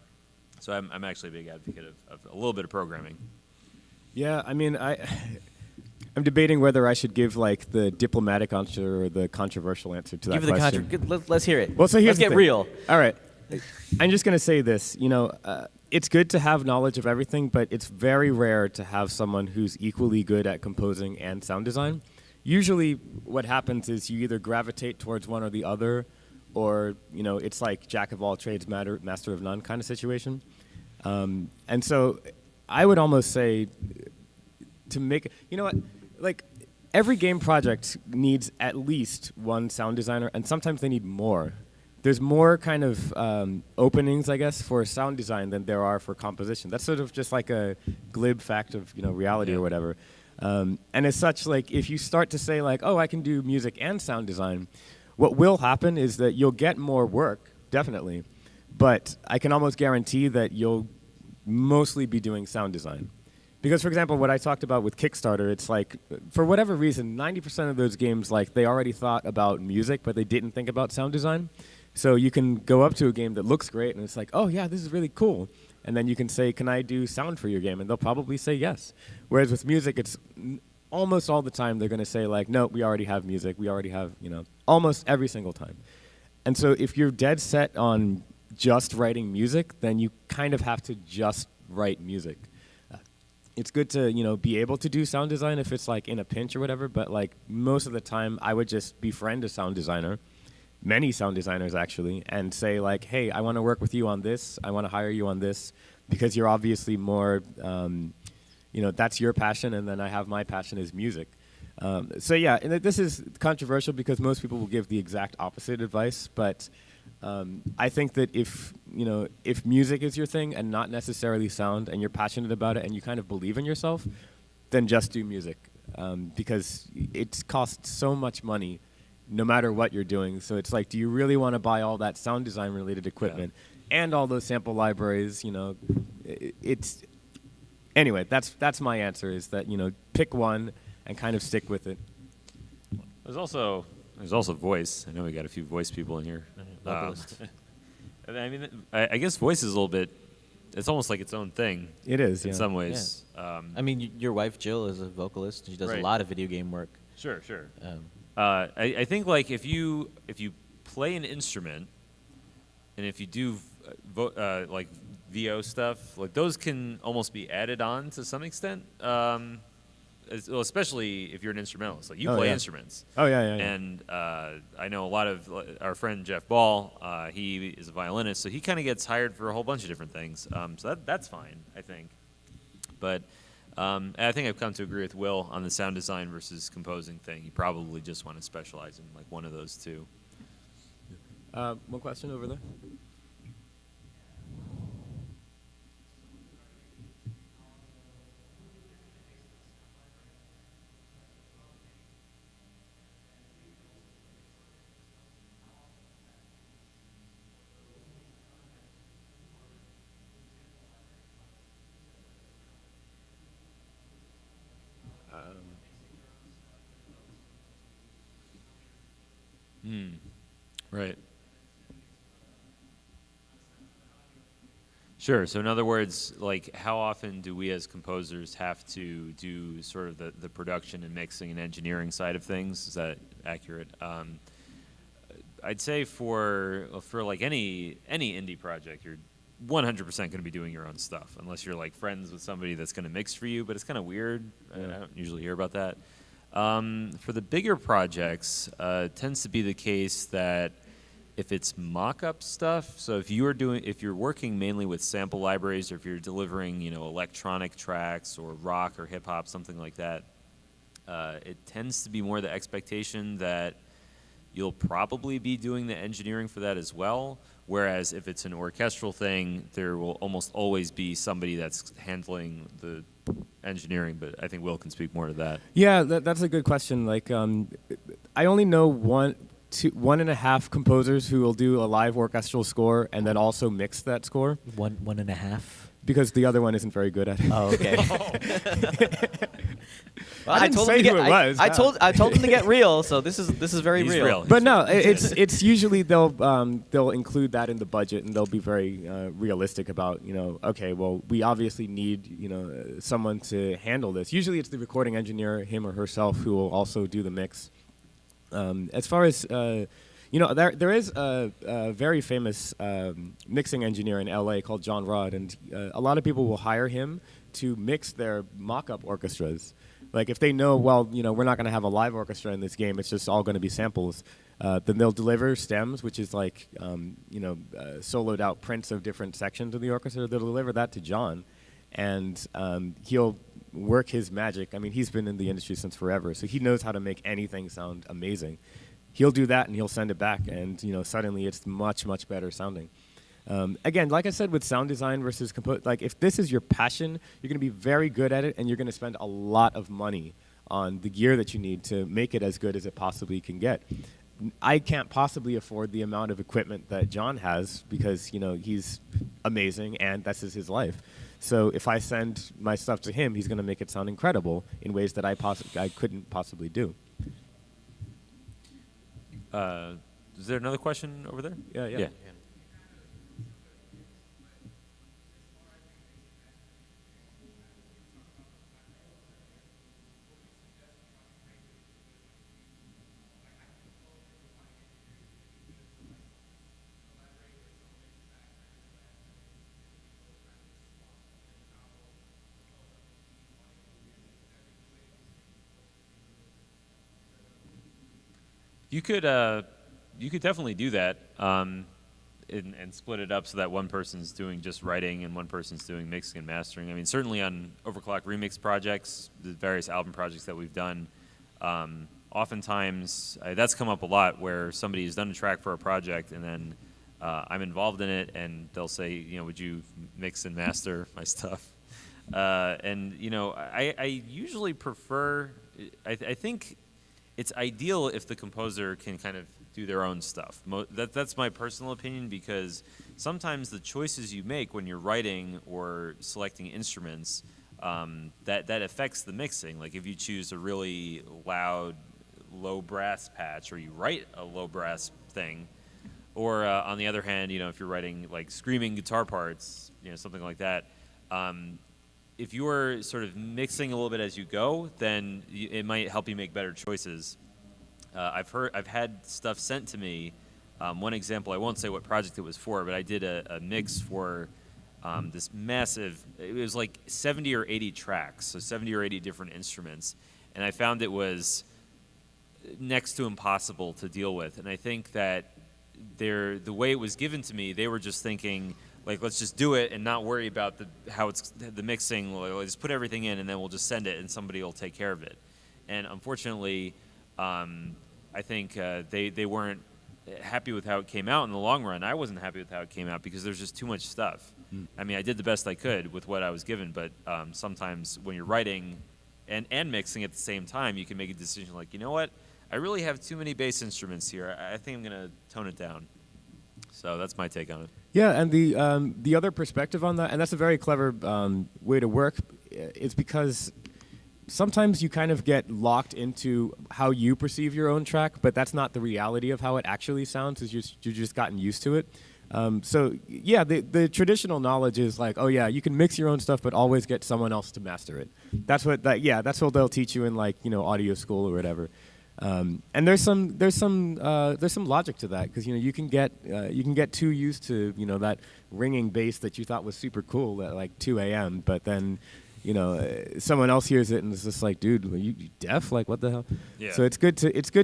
So I'm actually a big advocate of a little bit of programming. Yeah, I mean, I'm debating whether I should give the diplomatic answer or the controversial answer to Give that it question. Let's hear it. Well, so here's Let's the get thing. real. All right, I'm just gonna say this. It's good to have knowledge of everything, but it's very rare to have someone who's equally good at composing and sound design. Usually, what happens is you either gravitate towards one or the other, or it's like jack of all trades, master of none kind of situation. And so, I would almost say to make every game project needs at least one sound designer, and sometimes they need more. There's more kind of openings, I guess, for sound design than there are for composition. That's sort of just like a glib fact of reality or whatever. And as such, if you start to say oh, I can do music and sound design, what will happen is that you'll get more work, definitely, but I can almost guarantee that you'll mostly be doing sound design. Because, for example, what I talked about with Kickstarter, it's for whatever reason, 90% of those games, they already thought about music, but they didn't think about sound design. So you can go up to a game that looks great, and it's oh, yeah, this is really cool. And then you can say, can I do sound for your game? And they'll probably say yes. Whereas with music, it's almost all the time they're going to say, no, we already have music. We already have, almost every single time. And so if you're dead set on just writing music, then you kind of have to just write music. It's good to, be able to do sound design if it's in a pinch or whatever, but most of the time I would just befriend a sound designer many sound designers actually, and say like, hey, I want to work with you on this. I want to hire you on this because you're obviously more, that's your passion, and then I have my passion is music. So yeah, and this is controversial because most people will give the exact opposite advice, but I think that if music is your thing and not necessarily sound, and you're passionate about it and you kind of believe in yourself, then just do music, because it costs so much money no matter what you're doing. So it's like, do you really want to buy all that sound design related equipment and all those sample libraries? It's anyway, that's my answer, is that pick one and kind of stick with it. There's also voice. I know we got a few voice people in here. Vocalist. I mean, I guess voice is a little bit. It's almost like its own thing. It is in some ways. I mean, your wife Jill is a vocalist. She does a lot of video game work. Sure. I think like if you play an instrument, and if you do like VO stuff, like those can almost be added on to some extent. Especially if you're an instrumentalist, like you play instruments. Oh yeah. And I know a lot of our friend Jeff Ball. He is a violinist, so he kind of gets hired for a whole bunch of different things. So that's fine, I think. But I think I've come to agree with Will on the sound design versus composing thing. You probably just want to specialize in like one of those two. One question over there. Right. Sure. So in other words, like how often do we as composers have to do sort of the production and mixing and engineering side of things? Is that accurate? I'd say for like any indie project, you're 100% going to be doing your own stuff, unless you're like friends with somebody that's going to mix for you. But it's kind of weird. I don't usually hear about that. For the bigger projects, it tends to be the case that if it's mock-up stuff, so if you're working mainly with sample libraries, or if you're delivering, electronic tracks or rock or hip hop, something like that, it tends to be more the expectation that you'll probably be doing the engineering for that as well. Whereas if it's an orchestral thing, there will almost always be somebody that's handling the engineering. But I think Will can speak more to that. Yeah, that's a good question. Like, I only know 1.5 composers who will do a live orchestral score and then also mix that score. One and a half. Because the other one isn't very good at it. Oh, okay. Well, I didn't say who it was. I told him to get real, so this is very He's real. But no, it's usually they'll include that in the budget, and they'll be very realistic about okay, well, we obviously need someone to handle this. Usually it's the recording engineer, him or herself, who will also do the mix. As far as there is a very famous mixing engineer in LA called John Rod, and a lot of people will hire him to mix their mock-up orchestras. Like if they know, well, we're not going to have a live orchestra in this game, it's just all going to be samples, then they'll deliver stems, which is like, soloed out prints of different sections of the orchestra. They'll deliver that to John, and he'll work his magic. I mean, he's been in the industry since forever, so he knows how to make anything sound amazing. He'll do that, and he'll send it back, and suddenly it's much, much better sounding. Again, like I said, with sound design versus like if this is your passion, you're going to be very good at it, and you're going to spend a lot of money on the gear that you need to make it as good as it possibly can get. I can't possibly afford the amount of equipment that John has because he's amazing, and this is his life. So if I send my stuff to him, he's going to make it sound incredible in ways that I couldn't possibly do. Is there another question over there? Yeah. You could You could definitely do that, and split it up so that one person's doing just writing and one person's doing mixing and mastering. I mean, certainly on Overclock remix projects, the various album projects that we've done, oftentimes that's come up a lot where somebody has done a track for a project and then I'm involved in it and they'll say, would you mix and master my stuff? And I usually prefer. I think it's ideal if the composer can kind of do their own stuff. That's my personal opinion, because sometimes the choices you make when you're writing or selecting instruments, that affects the mixing. Like if you choose a really loud, low brass patch, or you write a low brass thing, or on the other hand, if you're writing like screaming guitar parts, something like that. If you're sort of mixing a little bit as you go, then it might help you make better choices. I've had stuff sent to me. One example, I won't say what project it was for, but I did a mix for this massive. It was like 70 or 80 tracks, so 70 or 80 different instruments, and I found it was next to impossible to deal with. And I think that the way it was given to me, they were just thinking, like, let's just do it and not worry about how it's the mixing. Like, just put everything in and then we'll just send it and somebody will take care of it. And unfortunately, I think they weren't happy with how it came out in the long run. I wasn't happy with how it came out because there's just too much stuff. I mean, I did the best I could with what I was given, but sometimes when you're writing and mixing at the same time, you can make a decision like, you know what? I really have too many bass instruments here. I think I'm going to tone it down. So that's my take on it. Yeah, and the other perspective on that, and that's a very clever way to work, is because sometimes you kind of get locked into how you perceive your own track, but that's not the reality of how it actually sounds. Is you've just gotten used to it. So yeah, the traditional knowledge is like, oh yeah, you can mix your own stuff, but always get someone else to master it. That's what they'll teach you in like audio school or whatever. And there's some logic to that, because you can get too used to that ringing bass that you thought was super cool at like 2 a.m. But then someone else hears it and it's just like, dude, are you deaf? Like, what the hell? Yeah. So it's good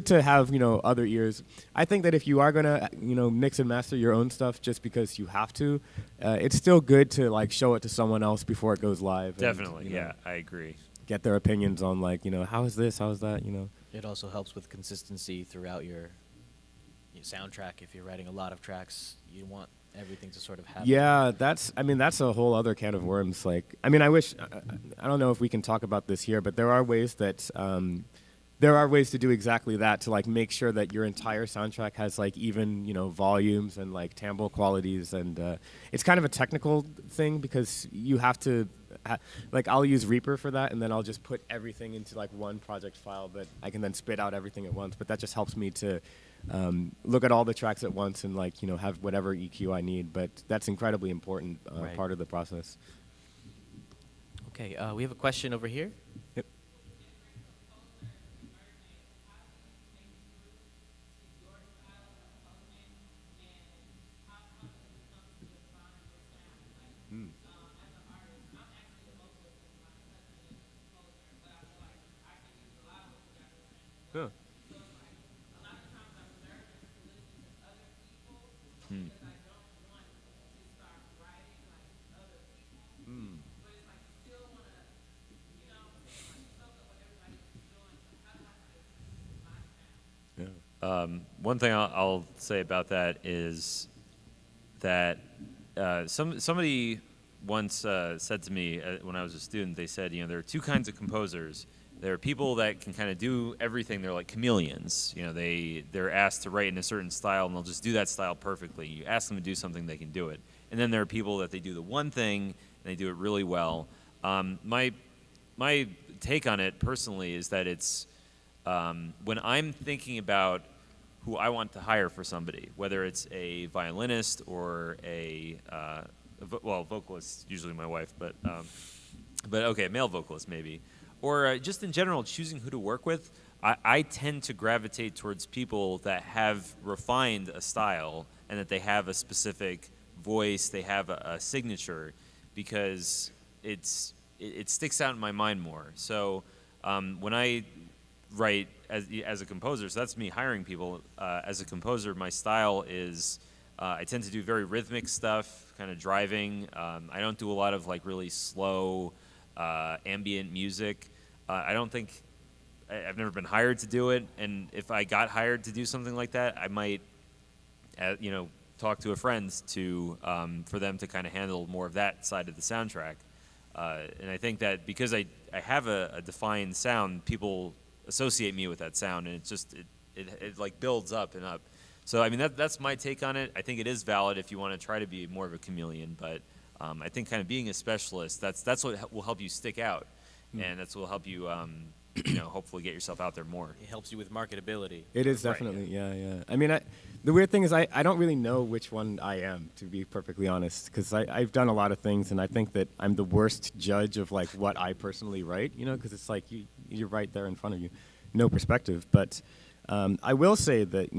to have other ears. I think that if you are gonna mix and master your own stuff just because you have to, it's still good to like show it to someone else before it goes live. Definitely, and, yeah, I agree. Get their opinions on like how is this, how is that, It also helps with consistency throughout your soundtrack. If you're writing a lot of tracks, you want everything to sort of happen. Yeah, that's a whole other can of worms. Like, I mean, I don't know if we can talk about this here, but there are ways to do exactly that, to like make sure that your entire soundtrack has like even volumes and like timbre qualities, and it's kind of a technical thing because you have to like, I'll use Reaper for that, and then I'll just put everything into like one project file that I can then spit out everything at once. But that just helps me to look at all the tracks at once and like have whatever EQ I need. But that's incredibly important Right. part of the process. Okay, we have a question over here. Yep. Huh. One thing I'll say about that is that somebody once said to me when I was a student, they said, there are two kinds of composers. There are people that can kind of do everything. They're like chameleons. They're asked to write in a certain style, and they'll just do that style perfectly. You ask them to do something, they can do it. And then there are people that they do the one thing, and they do it really well. My take on it personally is that it's when I'm thinking about who I want to hire for somebody, whether it's a violinist or vocalist, usually my wife, but okay, a male vocalist maybe, or just in general choosing who to work with, I tend to gravitate towards people that have refined a style and that they have a specific voice, they have a signature, because it sticks out in my mind more. So when I write as a composer, so that's me hiring people. As a composer, my style is I tend to do very rhythmic stuff, kind of driving. I don't do a lot of like really slow ambient music. I don't think I've never been hired to do it, and if I got hired to do something like that, I might, talk to a friend to for them to kind of handle more of that side of the soundtrack. And I think that because I have a defined sound, people associate me with that sound, and it's just it like builds up and up. So I mean that's my take on it. I think it is valid if you want to try to be more of a chameleon, but I think kind of being a specialist, that's what will help you stick out, and that's what will help you hopefully get yourself out there more. It helps you with marketability. It is definitely, yeah. I mean, the weird thing is I don't really know which one I am, to be perfectly honest, because I've done a lot of things, and I think that I'm the worst judge of like what I personally write, because it's like you're right there in front of you, no perspective. But I will say that,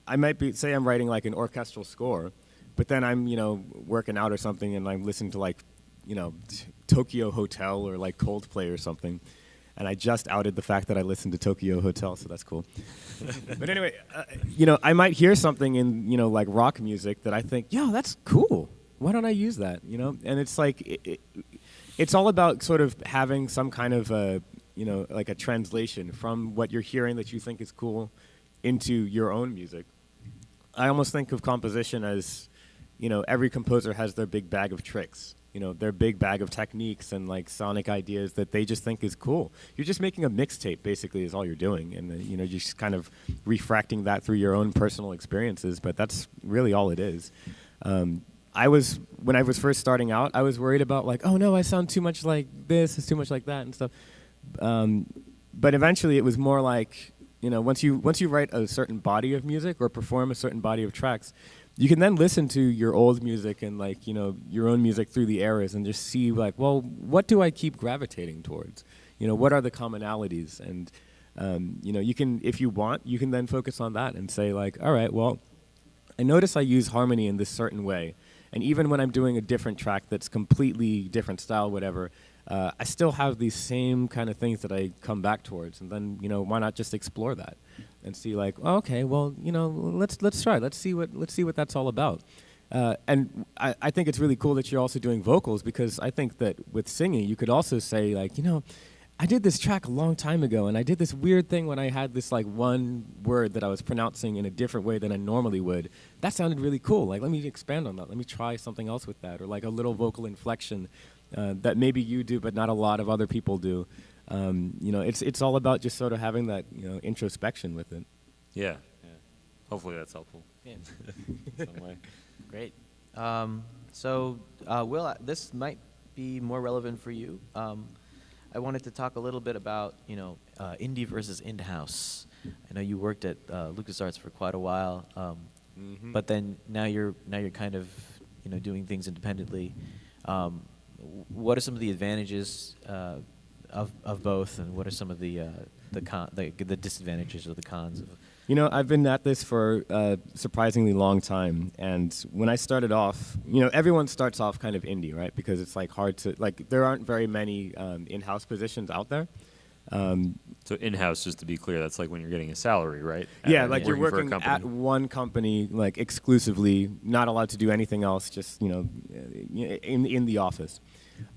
I might say I'm writing like an orchestral score, but then I'm, working out or something, and I'm listening to like, Tokyo Hotel or like Coldplay or something. And I just outed the fact that I listened to Tokyo Hotel, so that's cool. But anyway, I might hear something in, like rock music that I think, that's cool. Why don't I use that, And it's like, it's all about sort of having some kind of, like a translation from what you're hearing that you think is cool into your own music. I almost think of composition as, every composer has their big bag of tricks. Their big bag of techniques and like sonic ideas that they just think is cool. You're just making a mixtape, basically, is all you're doing, and you're just kind of refracting that through your own personal experiences. But that's really all it is. When I was first starting out, I was worried about like, oh no, I sound too much like this, it's too much like that, and stuff. But eventually, it was more like, once you write a certain body of music or perform a certain body of tracks, you can then listen to your old music and like, your own music through the eras and just see like, well, what do I keep gravitating towards? What are the commonalities? And, you can, if you want, you can then focus on that and say like, all right, well, I notice I use harmony in this certain way. And even when I'm doing a different track that's completely different style, whatever, I still have these same kind of things that I come back towards. And then, why not just explore that? And see like, oh, okay, well, let's try. Let's see what that's all about. And I think it's really cool that you're also doing vocals, because I think that with singing, you could also say like, I did this track a long time ago, and I did this weird thing when I had this like one word that I was pronouncing in a different way than I normally would. That sounded really cool. Like, let me expand on that. Let me try something else with that, or like a little vocal inflection that maybe you do, but not a lot of other people do. It's all about just sort of having that introspection with it. Yeah. Hopefully that's helpful. Yeah. Some way. Great. So, Will, this might be more relevant for you. I wanted to talk a little bit about, indie versus in-house. I know you worked at LucasArts for quite a while, but then now you're kind of, doing things independently. What are some of the advantages of both, and what are some of the disadvantages or the cons of? I've been at this for a surprisingly long time, and when I started off, everyone starts off kind of indie, right? Because it's like hard to, like, there aren't very many in-house positions out there. So in-house, just to be clear, that's like when you're getting a salary, right? Yeah, like you're for a working company. at one company, like exclusively, not allowed to do anything else, just, in the office.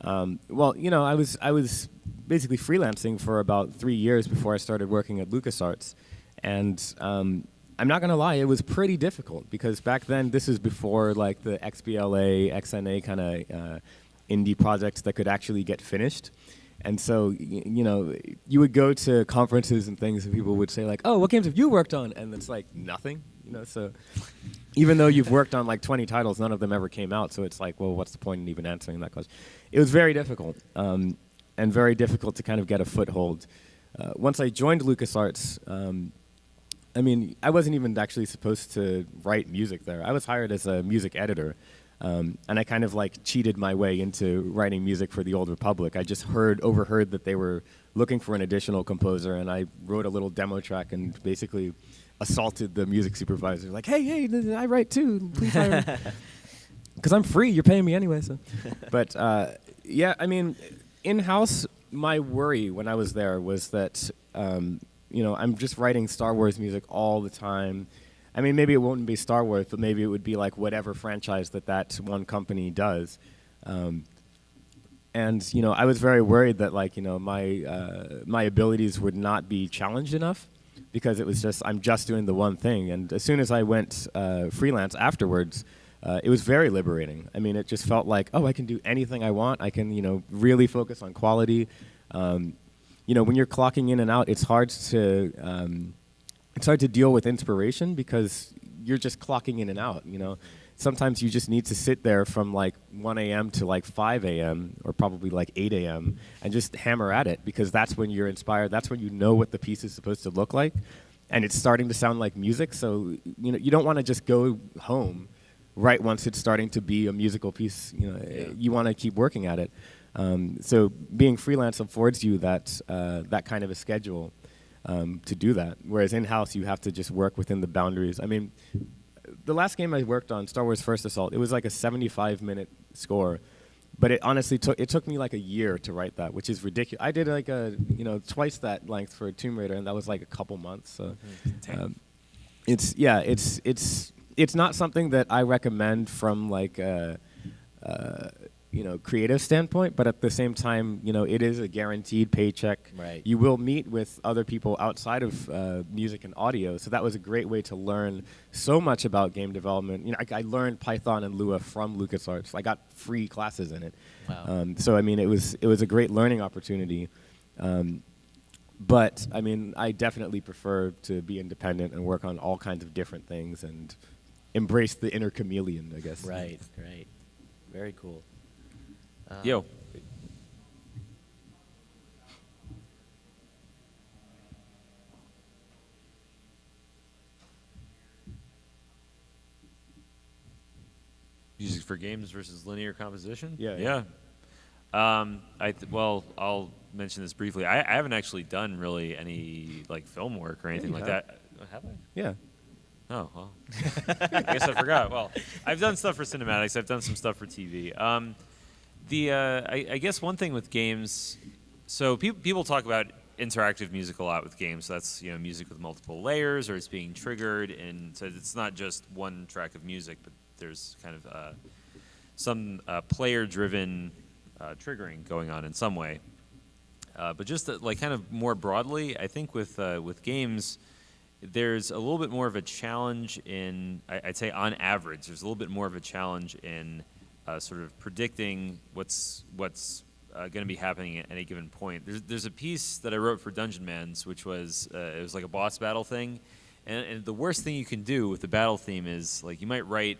Well, I was basically freelancing for about 3 years before I started working at LucasArts. And I'm not going to lie, it was pretty difficult, because back then, this is before like the XBLA, XNA kind of indie projects that could actually get finished. And so, you would go to conferences and things, and people would say like, oh, what games have you worked on? And it's like, nothing, so even though you've worked on like 20 titles, none of them ever came out. So it's like, well, what's the point in even answering that question? It was very difficult, and very difficult to kind of get a foothold. Once I joined LucasArts, I wasn't even actually supposed to write music there. I was hired as a music editor, and I kind of like cheated my way into writing music for the Old Republic. I just overheard that they were looking for an additional composer, and I wrote a little demo track and basically assaulted the music supervisor, like, hey, I write too, please hire me. Because I'm free, you're paying me anyway. So, but in-house, my worry when I was there was that I'm just writing Star Wars music all the time. I mean, maybe it won't be Star Wars, but maybe it would be like whatever franchise that one company does. And I was very worried that my abilities would not be challenged enough, because it was just I'm just doing the one thing. And as soon as I went freelance afterwards, it was very liberating. I mean, it just felt like, oh, I can do anything I want. I can really focus on quality. When you're clocking in and out, it's hard to deal with inspiration because you're just clocking in and out. Sometimes you just need to sit there from like 1 a.m. to like 5 a.m. or probably like 8 a.m. and just hammer at it, because that's when you're inspired. That's when you know what the piece is supposed to look like, and it's starting to sound like music. So you don't want to just go home right once it's starting to be a musical piece. You want to keep working at it. So being freelance affords you that kind of a schedule to do that, whereas in-house you have to just work within the boundaries. I mean, the last game I worked on, Star Wars First Assault, it was like a 75-minute score, but it honestly took me like a year to write that, which is ridiculous. I did like twice that length for Tomb Raider, and that was like a couple months. So it's not something that I recommend from like creative standpoint, but at the same time, it is a guaranteed paycheck. Right. You will meet with other people outside of music and audio, so that was a great way to learn so much about game development. I learned Python and Lua from LucasArts. I got free classes in it. Wow. So I mean, it was a great learning opportunity. But I mean, I definitely prefer to be independent and work on all kinds of different things and embrace the inner chameleon, I guess. Right. Very cool. Yo. Music for games versus linear composition? Yeah. Well, I'll mention this briefly. I haven't actually done really any like film work or anything like that. Have I? Yeah. Oh, well. I guess I forgot. Well, I've done stuff for cinematics. I've done some stuff for TV. I guess one thing with games, so people talk about interactive music a lot with games. So that's music with multiple layers, or it's being triggered, and so it's not just one track of music, but there's kind of some player-driven triggering going on in some way. But just like kind of more broadly, I think with games, there's a little bit more of a challenge in, I'd say on average, there's a little bit more of a challenge in sort of predicting what's going to be happening at any given point. There's a piece that I wrote for Dungeon Mans, which was it was like a boss battle thing, and the worst thing you can do with the battle theme is like you might write.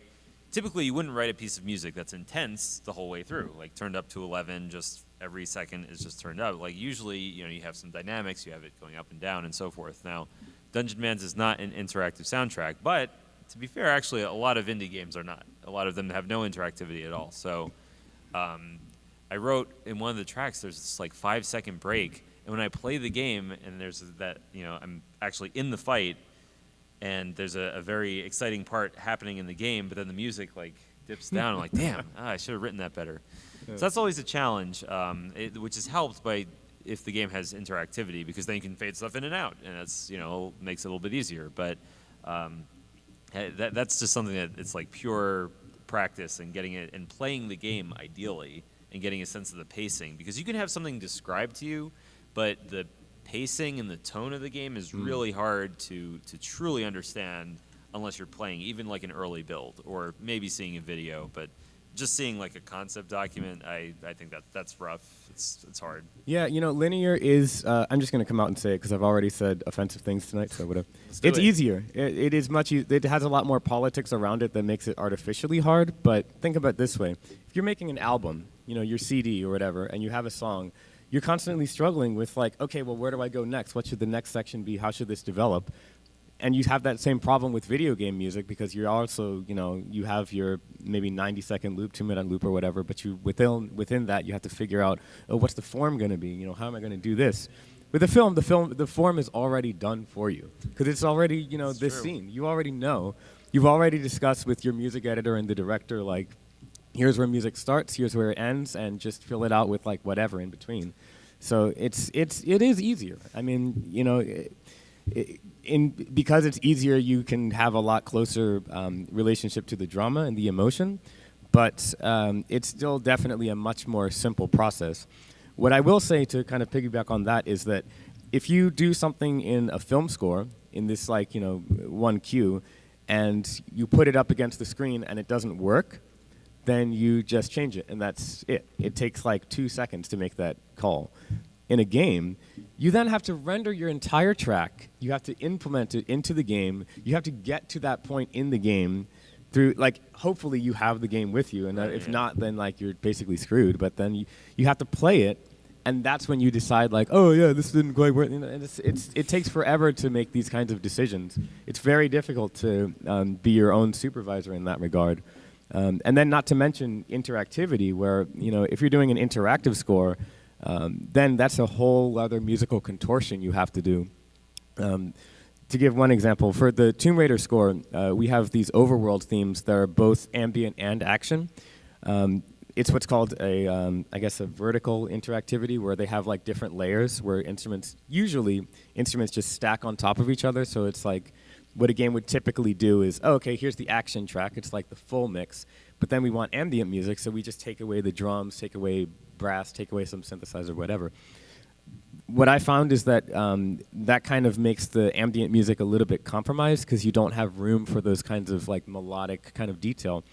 Typically, you wouldn't write a piece of music that's intense the whole way through, like turned up to 11, just every second is just turned up. Like usually, you have some dynamics, you have it going up and down and so forth. Now, Dungeon Mans is not an interactive soundtrack, but to be fair, actually, a lot of indie games are not. A lot of them have no interactivity at all. So I wrote in one of the tracks, there's this like 5-second break, and when I play the game and there's that, I'm actually in the fight, and there's a very exciting part happening in the game, but then the music like dips down. I'm like, damn, I should have written that better. Yeah. So that's always a challenge, which is helped by if the game has interactivity, because then you can fade stuff in and out, and that's makes it a little bit easier. But that's just something that it's like pure practice and getting it and playing the game ideally and getting a sense of the pacing, because you can have something described to you, but the pacing and the tone of the game is really hard to truly understand unless you're playing even like an early build or maybe seeing a video. But just seeing like a concept document, I think that's rough. It's hard. Yeah, linear is. I'm just going to come out and say it because I've already said offensive things tonight. So whatever. It's easier. It is much. It has a lot more politics around it that makes it artificially hard. But think about it this way: if you're making an album, your CD or whatever, and you have a song, you're constantly struggling with like, okay, well, where do I go next? What should the next section be? How should this develop? And you have that same problem with video game music because you're also, you have your maybe 90-second loop, 2-minute loop or whatever, but within that you have to figure out, what's the form going to be? How am I going to do this? With the film, the form is already done for you because it's already, this scene. You already know. You've already discussed with your music editor and the director, like, here's where music starts, here's where it ends, and just fill it out with like whatever in between. So it is easier. I mean, because it's easier, you can have a lot closer relationship to the drama and the emotion, but it's still definitely a much more simple process. What I will say to kind of piggyback on that is that if you do something in a film score, in this like, one cue, and you put it up against the screen and it doesn't work, then you just change it, and that's it. It takes like 2 seconds to make that call. In a game, you then have to render your entire track. You have to implement it into the game. You have to get to that point in the game through, like, hopefully you have the game with you, and if not, then like you're basically screwed. But then you have to play it, and that's when you decide, like, oh yeah, this didn't quite work. And it takes forever to make these kinds of decisions. It's very difficult to be your own supervisor in that regard. And then not to mention interactivity, where if you're doing an interactive score, then that's a whole other musical contortion you have to do. To give one example, for the Tomb Raider score, we have these overworld themes that are both ambient and action. It's what's called I guess a vertical interactivity, where they have like different layers where instruments just stack on top of each other. So it's like what a game would typically do is, oh, okay, here's the action track. It's like the full mix. But then we want ambient music, so we just take away the drums, take away brass, take away some synthesizer, whatever. What I found is that that kind of makes the ambient music a little bit compromised because you don't have room for those kinds of like melodic kind of detail.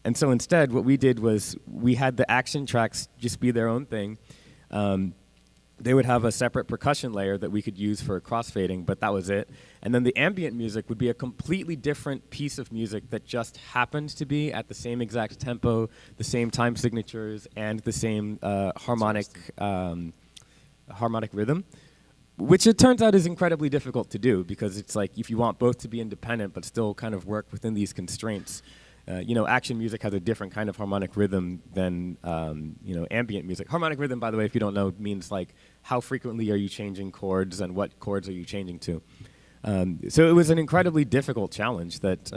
And so instead, what we did was we had the action tracks just be their own thing. They would have a separate percussion layer that we could use for crossfading, but that was it. And then the ambient music would be a completely different piece of music that just happened to be at the same exact tempo, the same time signatures, and the same harmonic rhythm, which it turns out is incredibly difficult to do, because it's like if you want both to be independent but still kind of work within these constraints, action music has a different kind of harmonic rhythm than ambient music. Harmonic rhythm, by the way, if you don't know, means like how frequently are you changing chords and what chords are you changing to. So it was an incredibly difficult challenge that,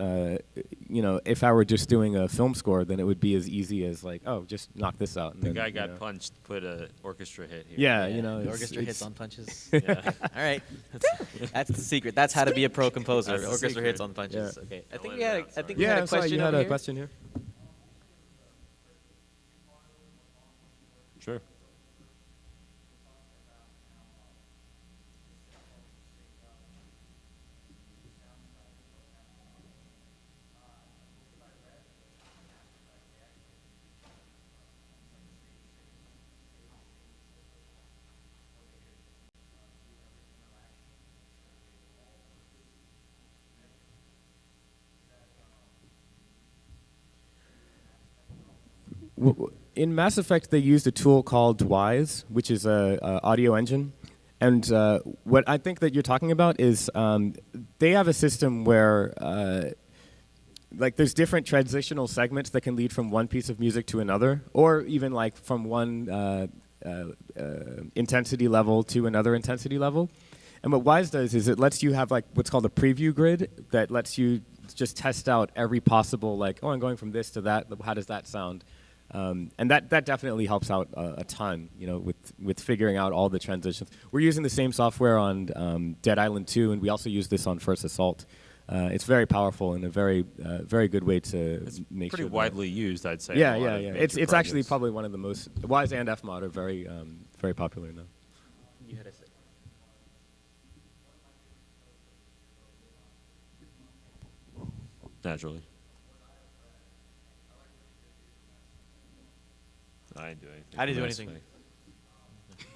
if I were just doing a film score, then it would be as easy as like, oh, just knock this out. And The then, guy got punched, put an orchestra hit here. Yeah, The orchestra hits on punches. Yeah. All right, that's the secret. That's how to be a pro composer. That's the orchestra secret. hits on punches. Yeah. Okay, I think let we it had out, I think sorry. we had Yeah, a sorry, question you had over a here. question here? Sure. In Mass Effect, they used a tool called Wise, which is a audio engine. And what I think that you're talking about is they have a system where like there's different transitional segments that can lead from one piece of music to another, or even like from one intensity level to another intensity level. And what Wise does is it lets you have like what's called a preview grid that lets you just test out every possible, like, oh, I'm going from this to that. How does that sound? And that definitely helps out a ton, with figuring out all the transitions. We're using the same software on Dead Island 2, and we also use this on First Assault. It's very powerful and a very good way to make Pretty sure. widely used, I'd say. Yeah, in a lot yeah, of yeah. major It's actually projects. probably one of the most. Wise and Fmod are very popular now. You had a say. Naturally. I didn't do anything. I didn't do Mass anything.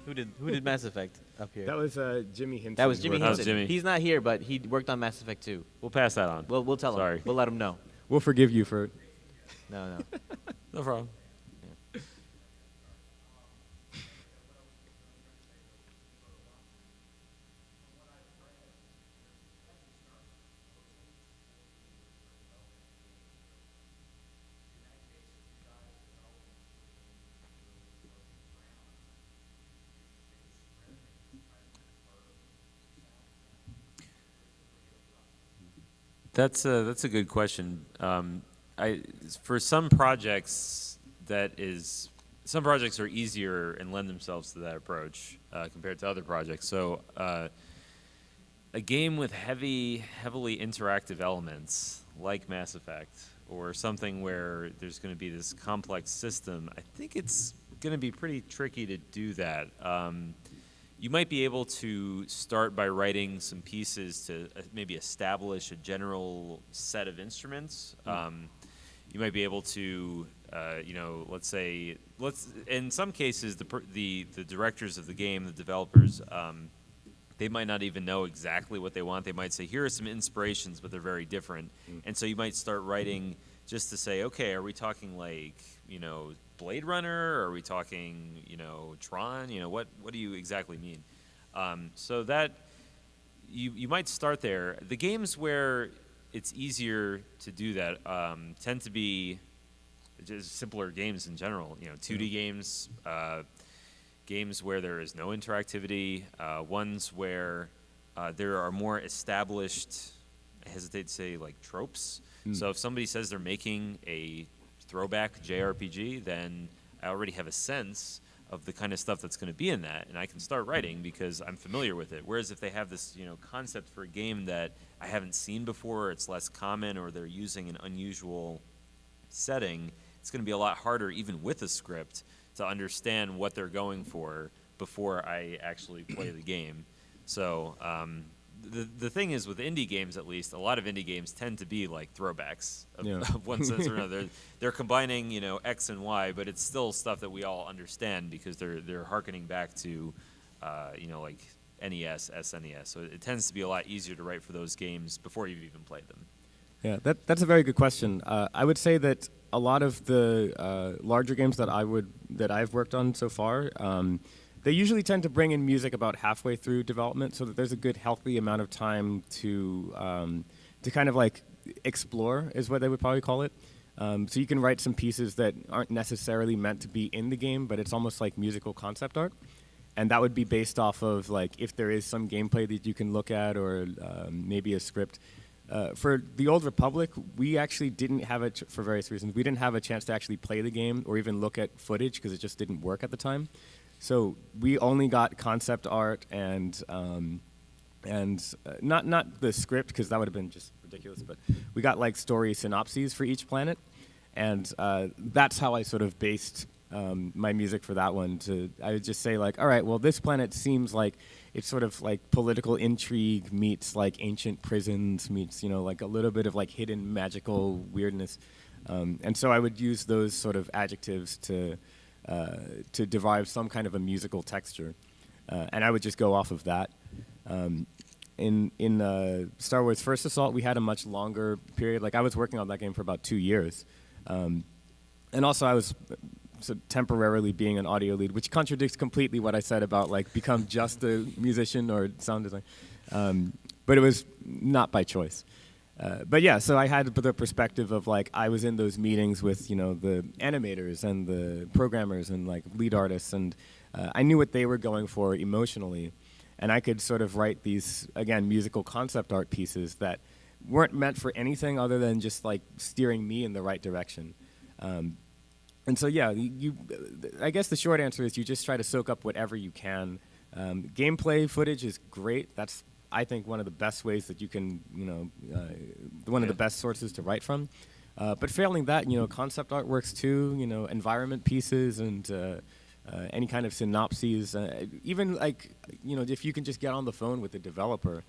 Effect. Who did Mass Effect up here? That was Jimmy Hinton. That was Jimmy That was Henson. Jimmy. He's not here, but he worked on Mass Effect 2. We'll pass that on. We'll tell him. Sorry. We'll let him know. We'll forgive you for it. No. No problem. That's a good question. For some projects, some projects are easier and lend themselves to that approach compared to other projects. So a game with heavily interactive elements like Mass Effect, or something where there's going to be this complex system, I think it's going to be pretty tricky to do that. You might be able to start by writing some pieces to maybe establish a general set of instruments. You might be able to, let's say, in some cases, the directors of the game, the developers, they might not even know exactly what they want. They might say, here are some inspirations, but they're very different. And so you might start writing just to say, okay, are we talking like, Blade Runner? Or are we talking, Tron? What do you exactly mean? So that, you might start there. The games where it's easier to do that tend to be just simpler games in general. 2D games, games where there is no interactivity, ones where there are more established, I hesitate to say, like tropes. So if somebody says they're making a throwback JRPG, then I already have a sense of the kind of stuff that's going to be in that, and I can start writing because I'm familiar with it. Whereas if they have this, concept for a game that I haven't seen before, or it's less common, or they're using an unusual setting, it's going to be a lot harder, even with a script, to understand what they're going for before I actually play the game. So the thing is, with indie games at least, a lot of indie games tend to be like throwbacks of one sense or another. They're combining, X and Y, but it's still stuff that we all understand because they're hearkening back to, like NES, SNES. So it tends to be a lot easier to write for those games before you've even played them. Yeah, that's a very good question. I would say that a lot of the larger games that I've worked on so far, they usually tend to bring in music about halfway through development, so that there's a good, healthy amount of time to kind of like explore, is what they would probably call it. So you can write some pieces that aren't necessarily meant to be in the game, but it's almost like musical concept art. And that would be based off of like if there is some gameplay that you can look at, or maybe a script. For the Old Republic, we actually didn't have for various reasons, we didn't have a chance to actually play the game or even look at footage because it just didn't work at the time. So we only got concept art and not the script, because that would have been just ridiculous, but we got like story synopses for each planet, and that's how I sort of based my music for that one. I would just say like, all right, well, this planet seems like it's sort of like political intrigue meets like ancient prisons meets, like a little bit of like hidden magical weirdness. And so I would use those sort of adjectives to derive some kind of a musical texture. And I would just go off of that. In Star Wars First Assault, we had a much longer period. Like I was working on that game for about 2 years. And also I was temporarily being an audio lead, which contradicts completely what I said about like become just a musician or sound design. But it was not by choice. But yeah, so I had the perspective of like I was in those meetings with the animators and the programmers and like lead artists, and I knew what they were going for emotionally, and I could sort of write these, again, musical concept art pieces that weren't meant for anything other than just like steering me in the right direction. And so yeah, I guess the short answer is you just try to soak up whatever you can. Gameplay footage is great. That's, I think, one of the best ways that you can, one of the best sources to write from. But failing that, concept art works too, environment pieces and any kind of synopses. Even like, if you can just get on the phone with the developer,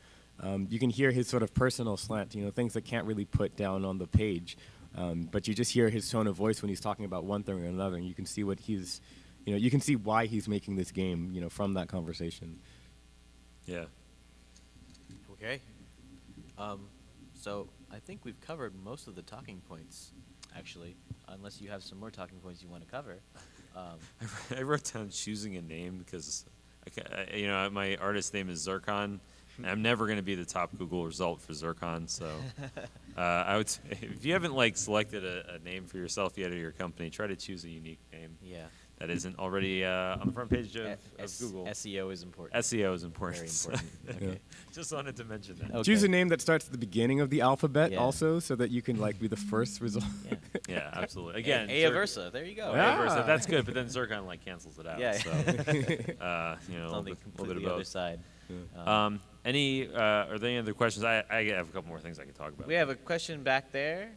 you can hear his sort of personal slant, things that can't really put down on the page. But you just hear his tone of voice when he's talking about one thing or another, and you can see what he's, you can see why he's making this game, from that conversation. Yeah. Okay. So I think we've covered most of the talking points, actually, unless you have some more talking points you want to cover. I wrote down choosing a name because, my artist name is Zircon. I'm never going to be the top Google result for Zircon, so I would say if you haven't selected a name for yourself yet or your company, try to choose a unique name. Yeah. that isn't already on the front page of Google. SEO is important. SEO is important. Very important. Okay. Just wanted to mention that. Okay. Choose a name that starts at the beginning of the alphabet Yeah. also, so that you can like be the first result. Yeah. Yeah, absolutely. Again, Aya Versa. There you go. Aya Versa, Ah. that's good, but then Zircon like cancels it out. Yeah. So, a It's little on the bit completely of other both. side. Are there any other questions? I have a couple more things I can talk about. We have a question back there.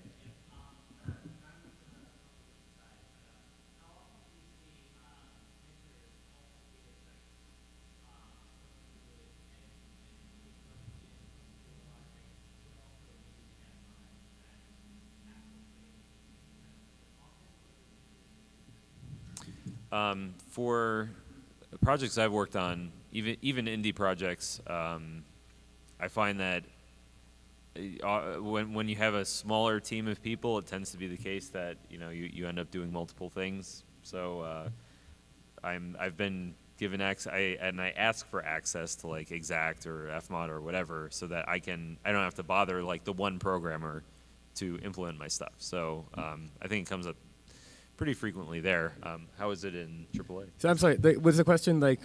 For projects I've worked on, even indie projects, I find that when you have a smaller team of people, it tends to be the case that you end up doing multiple things. So I've been given access, and I ask for access to like Exact or Fmod or whatever, so that I don't have to bother like the one programmer to implement my stuff. So I think it comes up pretty frequently there. How is it in AAA? So I'm sorry, was the question like,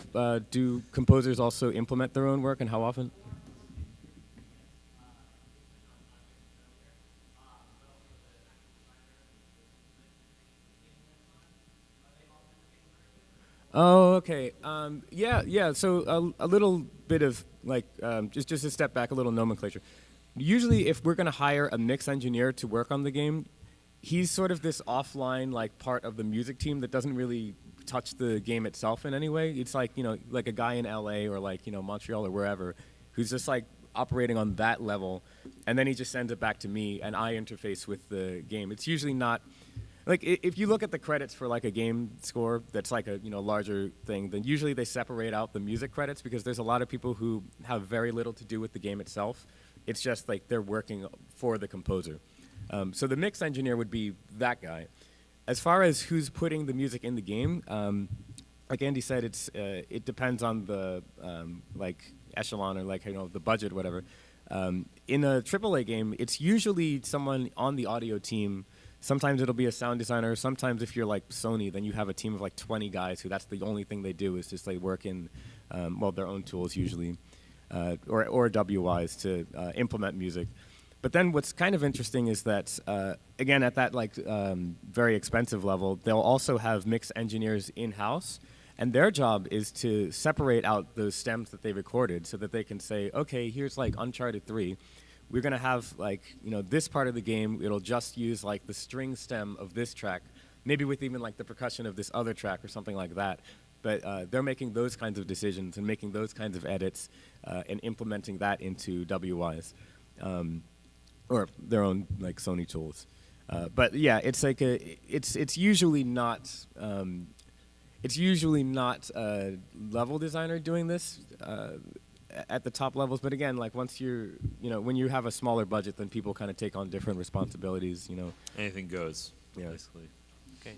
do composers also implement their own work, and how often? Oh, okay. Yeah. So a little bit of like, just to step back, a little nomenclature. Usually, if we're going to hire a mix engineer to work on the game, he's sort of this offline like part of the music team that doesn't really touch the game itself in any way. It's like like a guy in LA or like Montreal or wherever, who's just like operating on that level, and then he just sends it back to me, and I interface with the game. It's usually not. Like, if you look at the credits for, like, a game score that's, like, a, larger thing, then usually they separate out the music credits because there's a lot of people who have very little to do with the game itself. It's just, like, they're working for the composer. So the mix engineer would be that guy. As far as who's putting the music in the game, like Andy said, it depends on the, like, echelon or, like, the budget or whatever. In a AAA game, it's usually someone on the audio team. Sometimes it'll be a sound designer. Sometimes if you're like Sony, then you have a team of like 20 guys who that's the only thing they do is just like work in, their own tools usually, or WYs to implement music. But then what's kind of interesting is that, again, at that like very expensive level, they'll also have mix engineers in-house, and their job is to separate out those stems that they recorded so that they can say, okay, here's like Uncharted 3. We're going to have, like, this part of the game, it'll just use, like, the string stem of this track, maybe with even, like, the percussion of this other track or something like that. But they're making those kinds of decisions and making those kinds of edits and implementing that into WYs or their own, like, Sony tools. But, yeah, it's like it's usually not a level designer doing this. At the top levels, but again, like once when you have a smaller budget, then people kind of take on different responsibilities. Anything goes, Yeah. basically. Okay.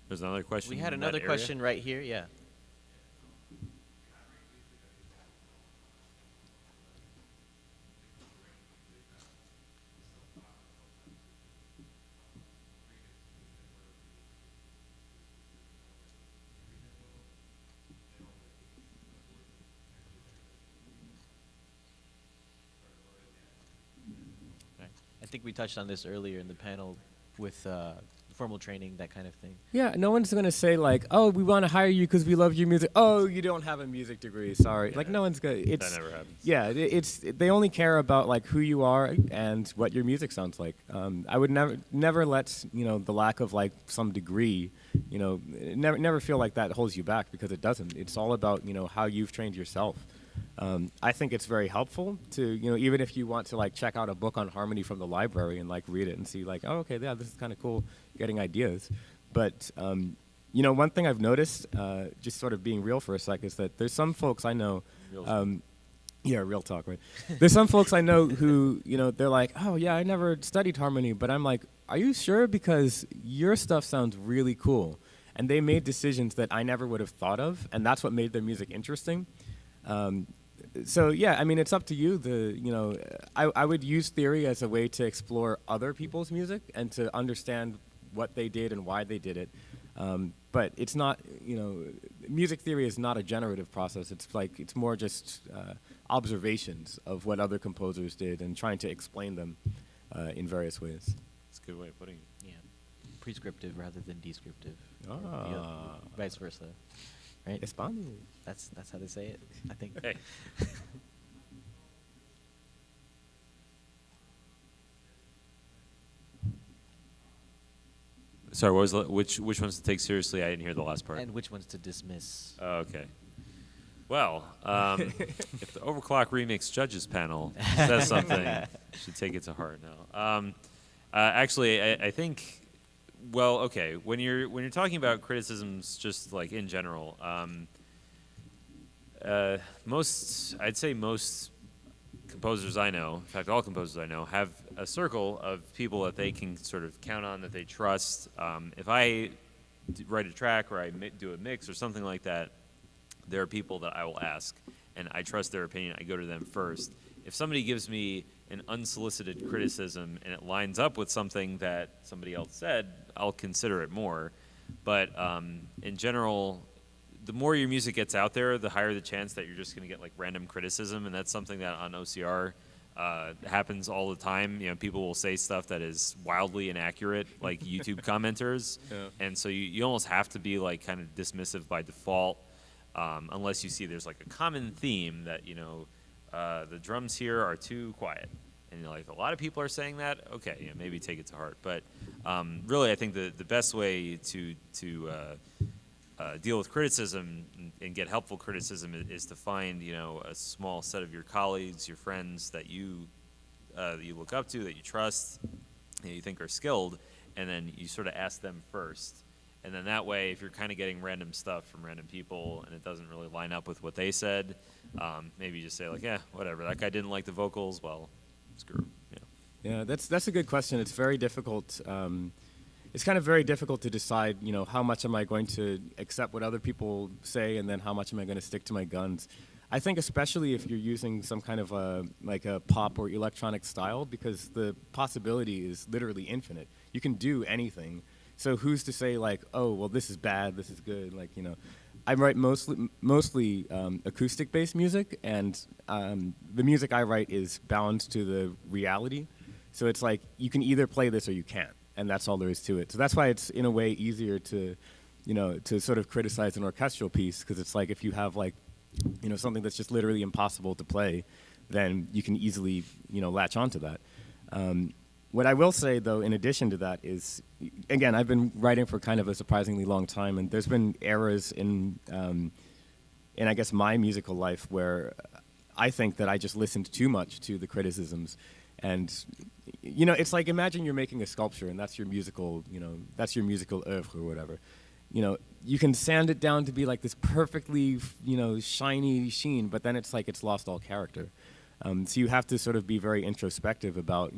There's another question. We had in that another area. question right here. Yeah. I think we touched on this earlier in the panel with formal training, that kind of thing. Yeah, no one's gonna say like, "Oh, we want to hire you because we love your music." Oh, you don't have a music degree. Sorry. Yeah. Like no one's gonna. It's That never happens. yeah. They only care about like who you are and what your music sounds like. I would never let the lack of like some degree, never feel like that holds you back because it doesn't. It's all about how you've trained yourself. I think it's very helpful to, even if you want to like check out a book on harmony from the library and like read it and see like, oh, okay, yeah, this is kind of cool, getting ideas. But, one thing I've noticed, just sort of being real for a sec, is that there's some folks I know, yeah, real talk, right? There's some folks I know who, they're like, oh, yeah, I never studied harmony. But I'm like, are you sure? Because your stuff sounds really cool. And they made decisions that I never would have thought of, and that's what made their music interesting. So yeah, I mean, it's up to you. I would use theory as a way to explore other people's music and to understand what they did and why they did it. But it's not, music theory is not a generative process. It's more just observations of what other composers did and trying to explain them in various ways. That's a good way of putting it. Yeah. Prescriptive rather than descriptive. Or Ah. vice versa. Right? Español. That's how they say it, I think. Hey. Sorry, what was which ones to take seriously? I didn't hear the last part. And which ones to dismiss? Oh, okay. Well, if the Overclock Remix judges panel says something, you should take it to heart now. Actually, I think, well, okay, when you're talking about criticisms, just like in general, I'd say most composers I know, in fact, all composers I know, have a circle of people that they can sort of count on, that they trust. If I write a track or I do a mix or something like that, there are people that I will ask, and I trust their opinion. I go to them first. If somebody gives me an unsolicited criticism and it lines up with something that somebody else said, I'll consider it more. But in general, the more your music gets out there, the higher the chance that you're just going to get like random criticism, and that's something that on OCR happens all the time. People will say stuff that is wildly inaccurate, like YouTube commenters, and so you almost have to be like kind of dismissive by default, unless you see there's like a common theme that the drums here are too quiet, and you're like, a lot of people are saying that. Okay, maybe take it to heart. But really, I think the best way to deal with criticism and get helpful criticism is to find a small set of your colleagues, your friends that you look up to, that you trust, you think are skilled, and then you sort of ask them first. And then that way, if you're kind of getting random stuff from random people and it doesn't really line up with what they said, maybe you just say like, yeah, whatever, that guy didn't like the vocals, well, screw him. Yeah, that's a good question. It's very difficult. It's kind of very difficult to decide, how much am I going to accept what other people say, and then how much am I going to stick to my guns. I think especially if you're using some kind of a pop or electronic style, because the possibility is literally infinite. You can do anything. So who's to say like, oh, well, this is bad, this is good, I write mostly acoustic-based music, and the music I write is bound to the reality. So it's like, you can either play this or you can't, and that's all there is to it. So that's why it's, in a way, easier to, to sort of criticize an orchestral piece, because it's like if you have something that's just literally impossible to play, then you can easily, latch onto that. What I will say, though, in addition to that is, again, I've been writing for kind of a surprisingly long time, and there's been eras in I guess, my musical life where I think that I just listened too much to the criticisms. And, it's like, imagine you're making a sculpture, and that's your musical, that's your musical oeuvre or whatever. You can sand it down to be like this perfectly, shiny sheen, but then it's like it's lost all character. So you have to sort of be very introspective about,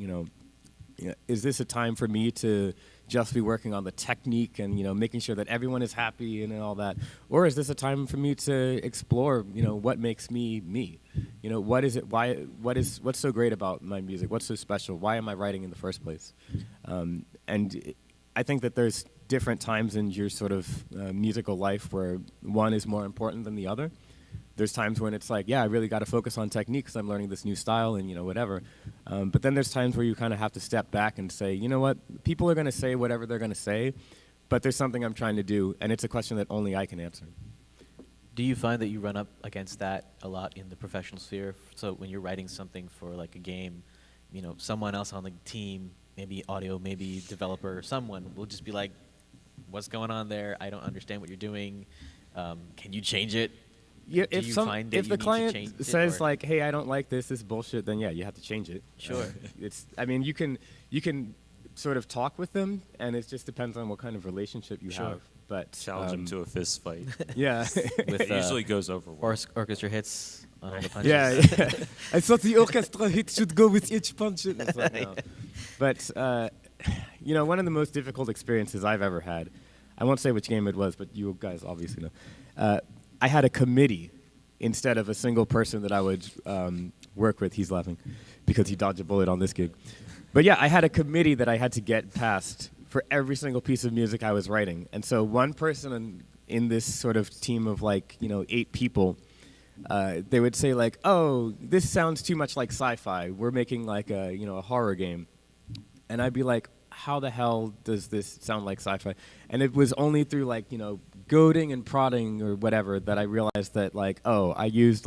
is this a time for me to just be working on the technique and making sure that everyone is happy and all that, or is this a time for me to explore what makes me me? What is it? What's so great about my music? What's so special? Why am I writing in the first place? I think that there's different times in your sort of musical life where one is more important than the other. There's times when it's like, yeah, I really got to focus on technique because I'm learning this new style and, whatever. But then there's times where you kind of have to step back and say, you know what, people are going to say whatever they're going to say, but there's something I'm trying to do, and it's a question that only I can answer. Do you find that you run up against that a lot in the professional sphere? So when you're writing something for like a game, someone else on the team, maybe audio, maybe developer, someone will just be like, what's going on there? I don't understand what you're doing. Can you change it? Yeah, Do you find that if you the need to client change it, says or- like, "Hey, I don't like this is bullshit," then yeah, you have to change it. Sure. You can sort of talk with them, and it just depends on what kind of relationship you Sure. have. But Challenge them to a fist fight. yeah, With, It usually goes over well. orchestra hits on all the punches. yeah, yeah. I thought the orchestra hit should go with each punch. It's like, no. But one of the most difficult experiences I've ever had. I won't say which game it was, but you guys obviously know. I had a committee instead of a single person that I would work with. He's laughing because he dodged a bullet on this gig. But yeah, I had a committee that I had to get past for every single piece of music I was writing. And so one person in this sort of team of 8 people, they would say like, "Oh, this sounds too much like sci-fi. We're making like a horror game," and I'd be like, "How the hell does this sound like sci-fi?" And it was only through goading and prodding or whatever that I realized that I used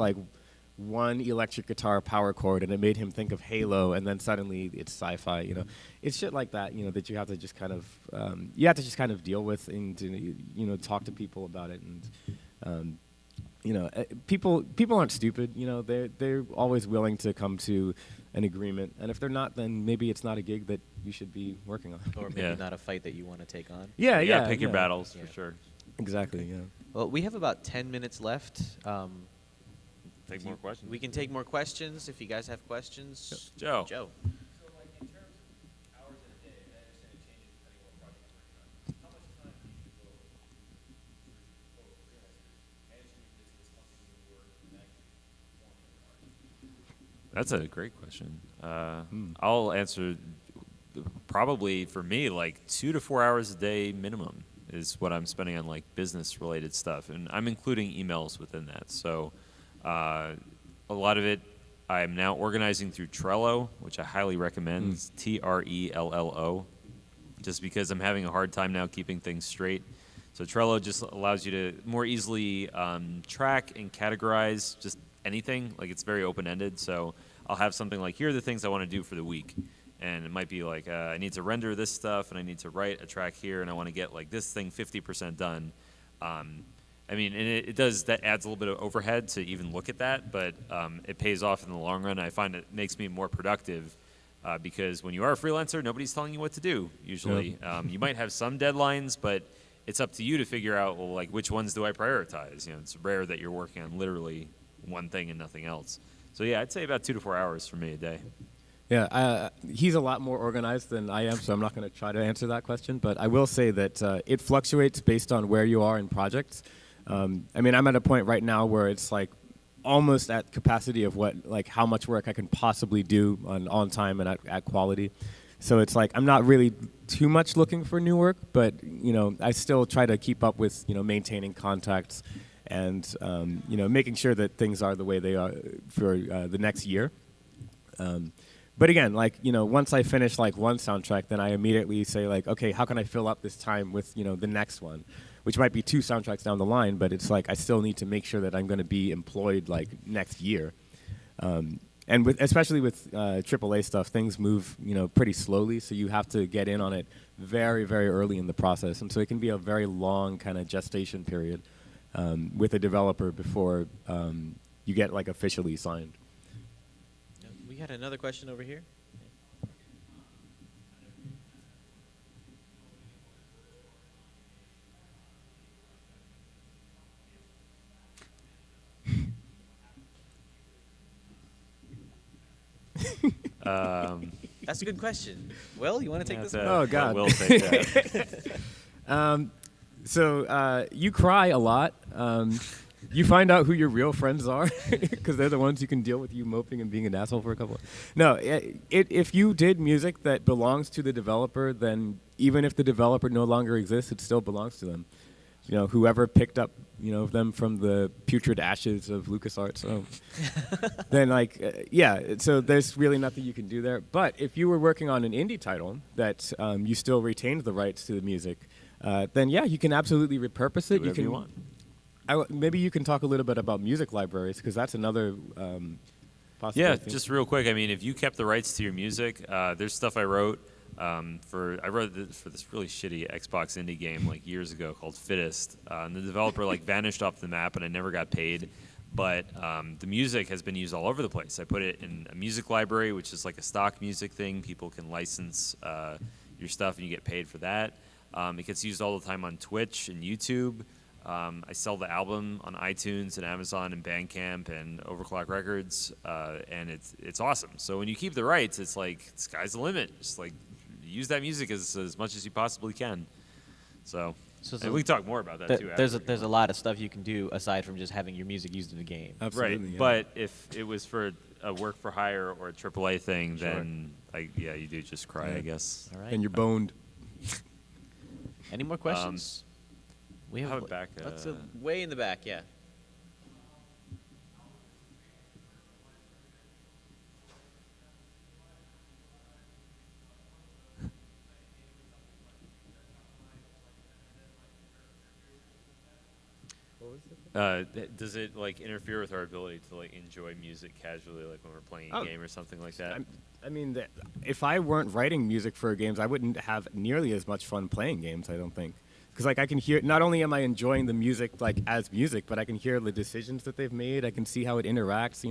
one electric guitar power chord and it made him think of Halo, and then suddenly it's sci-fi. It's shit like that. That you have to just kind of deal with and talk to people about it. And people aren't stupid. They're always willing to come to an agreement, and if they're not, then maybe it's not a gig that you should be working on. Or maybe Yeah. not a fight that you want to take on. Yeah, pick your battles Yeah. for sure. Exactly. Yeah. Well, we have about 10 minutes left. Take more questions. We can take more questions if you guys have questions. Joe. Joe. So, like, in terms of hours in a day, and I understand it changes depending on what project you're working on, how much time do you devote to total freelancers managing your business, helping you work, and actually performing as an artist? That's a great question. I'll answer probably for me 2 to 4 hours a day minimum is what I'm spending on business related stuff, and I'm including emails within that. So a lot of it I'm now organizing through Trello, which I highly recommend. It's Trello, just because I'm having a hard time now keeping things straight. So Trello just allows you to more easily track and categorize just anything. It's very open-ended. So I'll have something like, here are the things I want to do for the week. And it might be I need to render this stuff, and I need to write a track here, and I want to get this thing 50% done. And it does, that adds a little bit of overhead to even look at that, but it pays off in the long run. I find it makes me more productive because when you are a freelancer, nobody's telling you what to do, usually. Yep. You might have some deadlines, but it's up to you to figure out, which ones do I prioritize? It's rare that you're working on literally one thing and nothing else. So yeah, I'd say about 2 to 4 hours for me a day. Yeah, he's a lot more organized than I am, so I'm not going to try to answer that question. But I will say that it fluctuates based on where you are in projects. I'm at a point right now where it's almost at capacity of how much work I can possibly do on time and at quality. So it's I'm not really too much looking for new work, but I still try to keep up with maintaining contacts and making sure that things are the way they are for the next year. But again, once I finish one soundtrack, then I immediately say okay, how can I fill up this time with the next one, which might be 2 soundtracks down the line, but it's I still need to make sure that I'm going to be employed next year. And especially with AAA stuff, things move pretty slowly, so you have to get in on it very, very early in the process, and so it can be a very long kind of gestation period with a developer before you get officially signed. We had another question over here. That's a good question. Will, you want to take this one? Oh, God. Will take that. So you cry a lot. You find out who your real friends are because they're the ones who can deal with you moping and being an asshole for a couple. No, if you did music that belongs to the developer, then even if the developer no longer exists, it still belongs to them. Whoever picked up them from the putrid ashes of LucasArts. Oh. Then so there's really nothing you can do there. But if you were working on an indie title that you still retained the rights to the music, then yeah, you can absolutely repurpose it. Do whatever you want. Maybe you can talk a little bit about music libraries, because that's another possibility. Yeah, just real quick. If you kept the rights to your music, there's stuff I wrote for this really shitty Xbox indie game years ago called Fittest. And the developer vanished off the map, and I never got paid. But the music has been used all over the place. I put it in a music library, which is a stock music thing. People can license your stuff, and you get paid for that. It gets used all the time on Twitch and YouTube. I sell the album on iTunes and Amazon and Bandcamp and Overclock Records, and it's awesome. So when you keep the rights, it's sky's the limit. Just use that music as much as you possibly can. So and we can talk more about that too. There's a lot of stuff you can do aside from just having your music used in a game. Absolutely, right. yeah. But if it was for a work for hire or a AAA thing, Sure. then you do just cry, Yeah. I guess. All right. And you're boned. Any more questions? We how about back, Let's way in the back. Yeah. Does it like interfere with our ability to like enjoy music casually, like when we're playing a Oh, game or something like that? I mean, if I weren't writing music for games, I wouldn't have nearly as much fun playing games, I don't think. Because like I can hear, not only am I enjoying the music like as music, but I can hear the decisions that they've made. I can see how it interacts.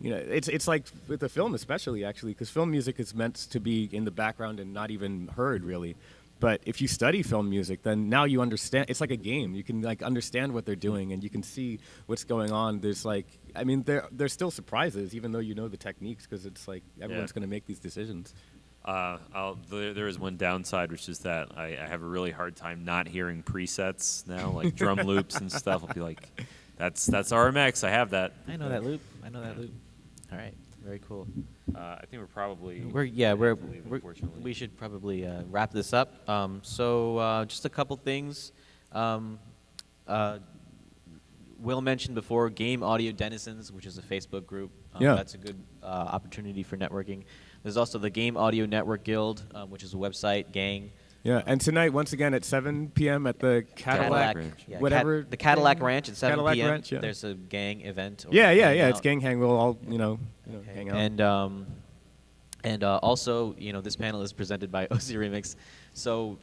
It's like with the film especially actually, because film music is meant to be in the background and not even heard really. But if you study film music, then now you understand. It's like a game. You can like understand what they're doing, and you can see what's going on. There's like, I mean, there's still surprises, even though you know the techniques, because it's like everyone's going to make these decisions. There is one downside, which is that I have a really hard time not hearing presets now, like drum loops and stuff. I'll be like, that's RMX. I have that. I know that loop. All right. Very cool. I think we're probably We should probably wrap this up. So just a couple things. Will mentioned before Game Audio Denizens, which is a Facebook group. Yeah. That's a good opportunity for networking. There's also the Game Audio Network Guild, which is a website, gang. Yeah, and tonight, once again, at 7 p.m. at the Cadillac, yeah, whatever. the Cadillac Ranch at 7 Cadillac p.m. Ranch, yeah. There's a gang event. Yeah, hangout. it's gang hang. We'll all, hang out. And also, this panel is presented by OC Remix. So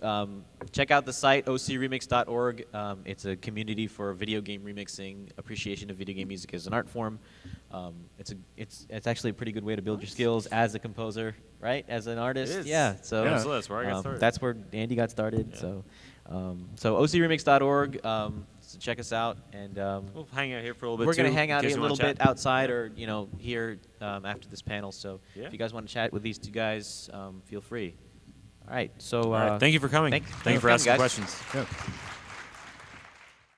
check out the site, ocremix.org. It's a community for video game remixing, appreciation of video game music as an art form. It's actually a pretty good way to build your skills as a composer, right? As an artist. It is. Yeah. So that's where I got started. That's where Andy got started. Yeah. So ocremix.org. So check us out, and we'll hang out here for a little bit. We're going to hang out a a little bit outside, or here after this panel. So if you guys want to chat with these two guys, feel free. All right. So thank you for coming. Thank you for coming, asking guys. questions. Yeah.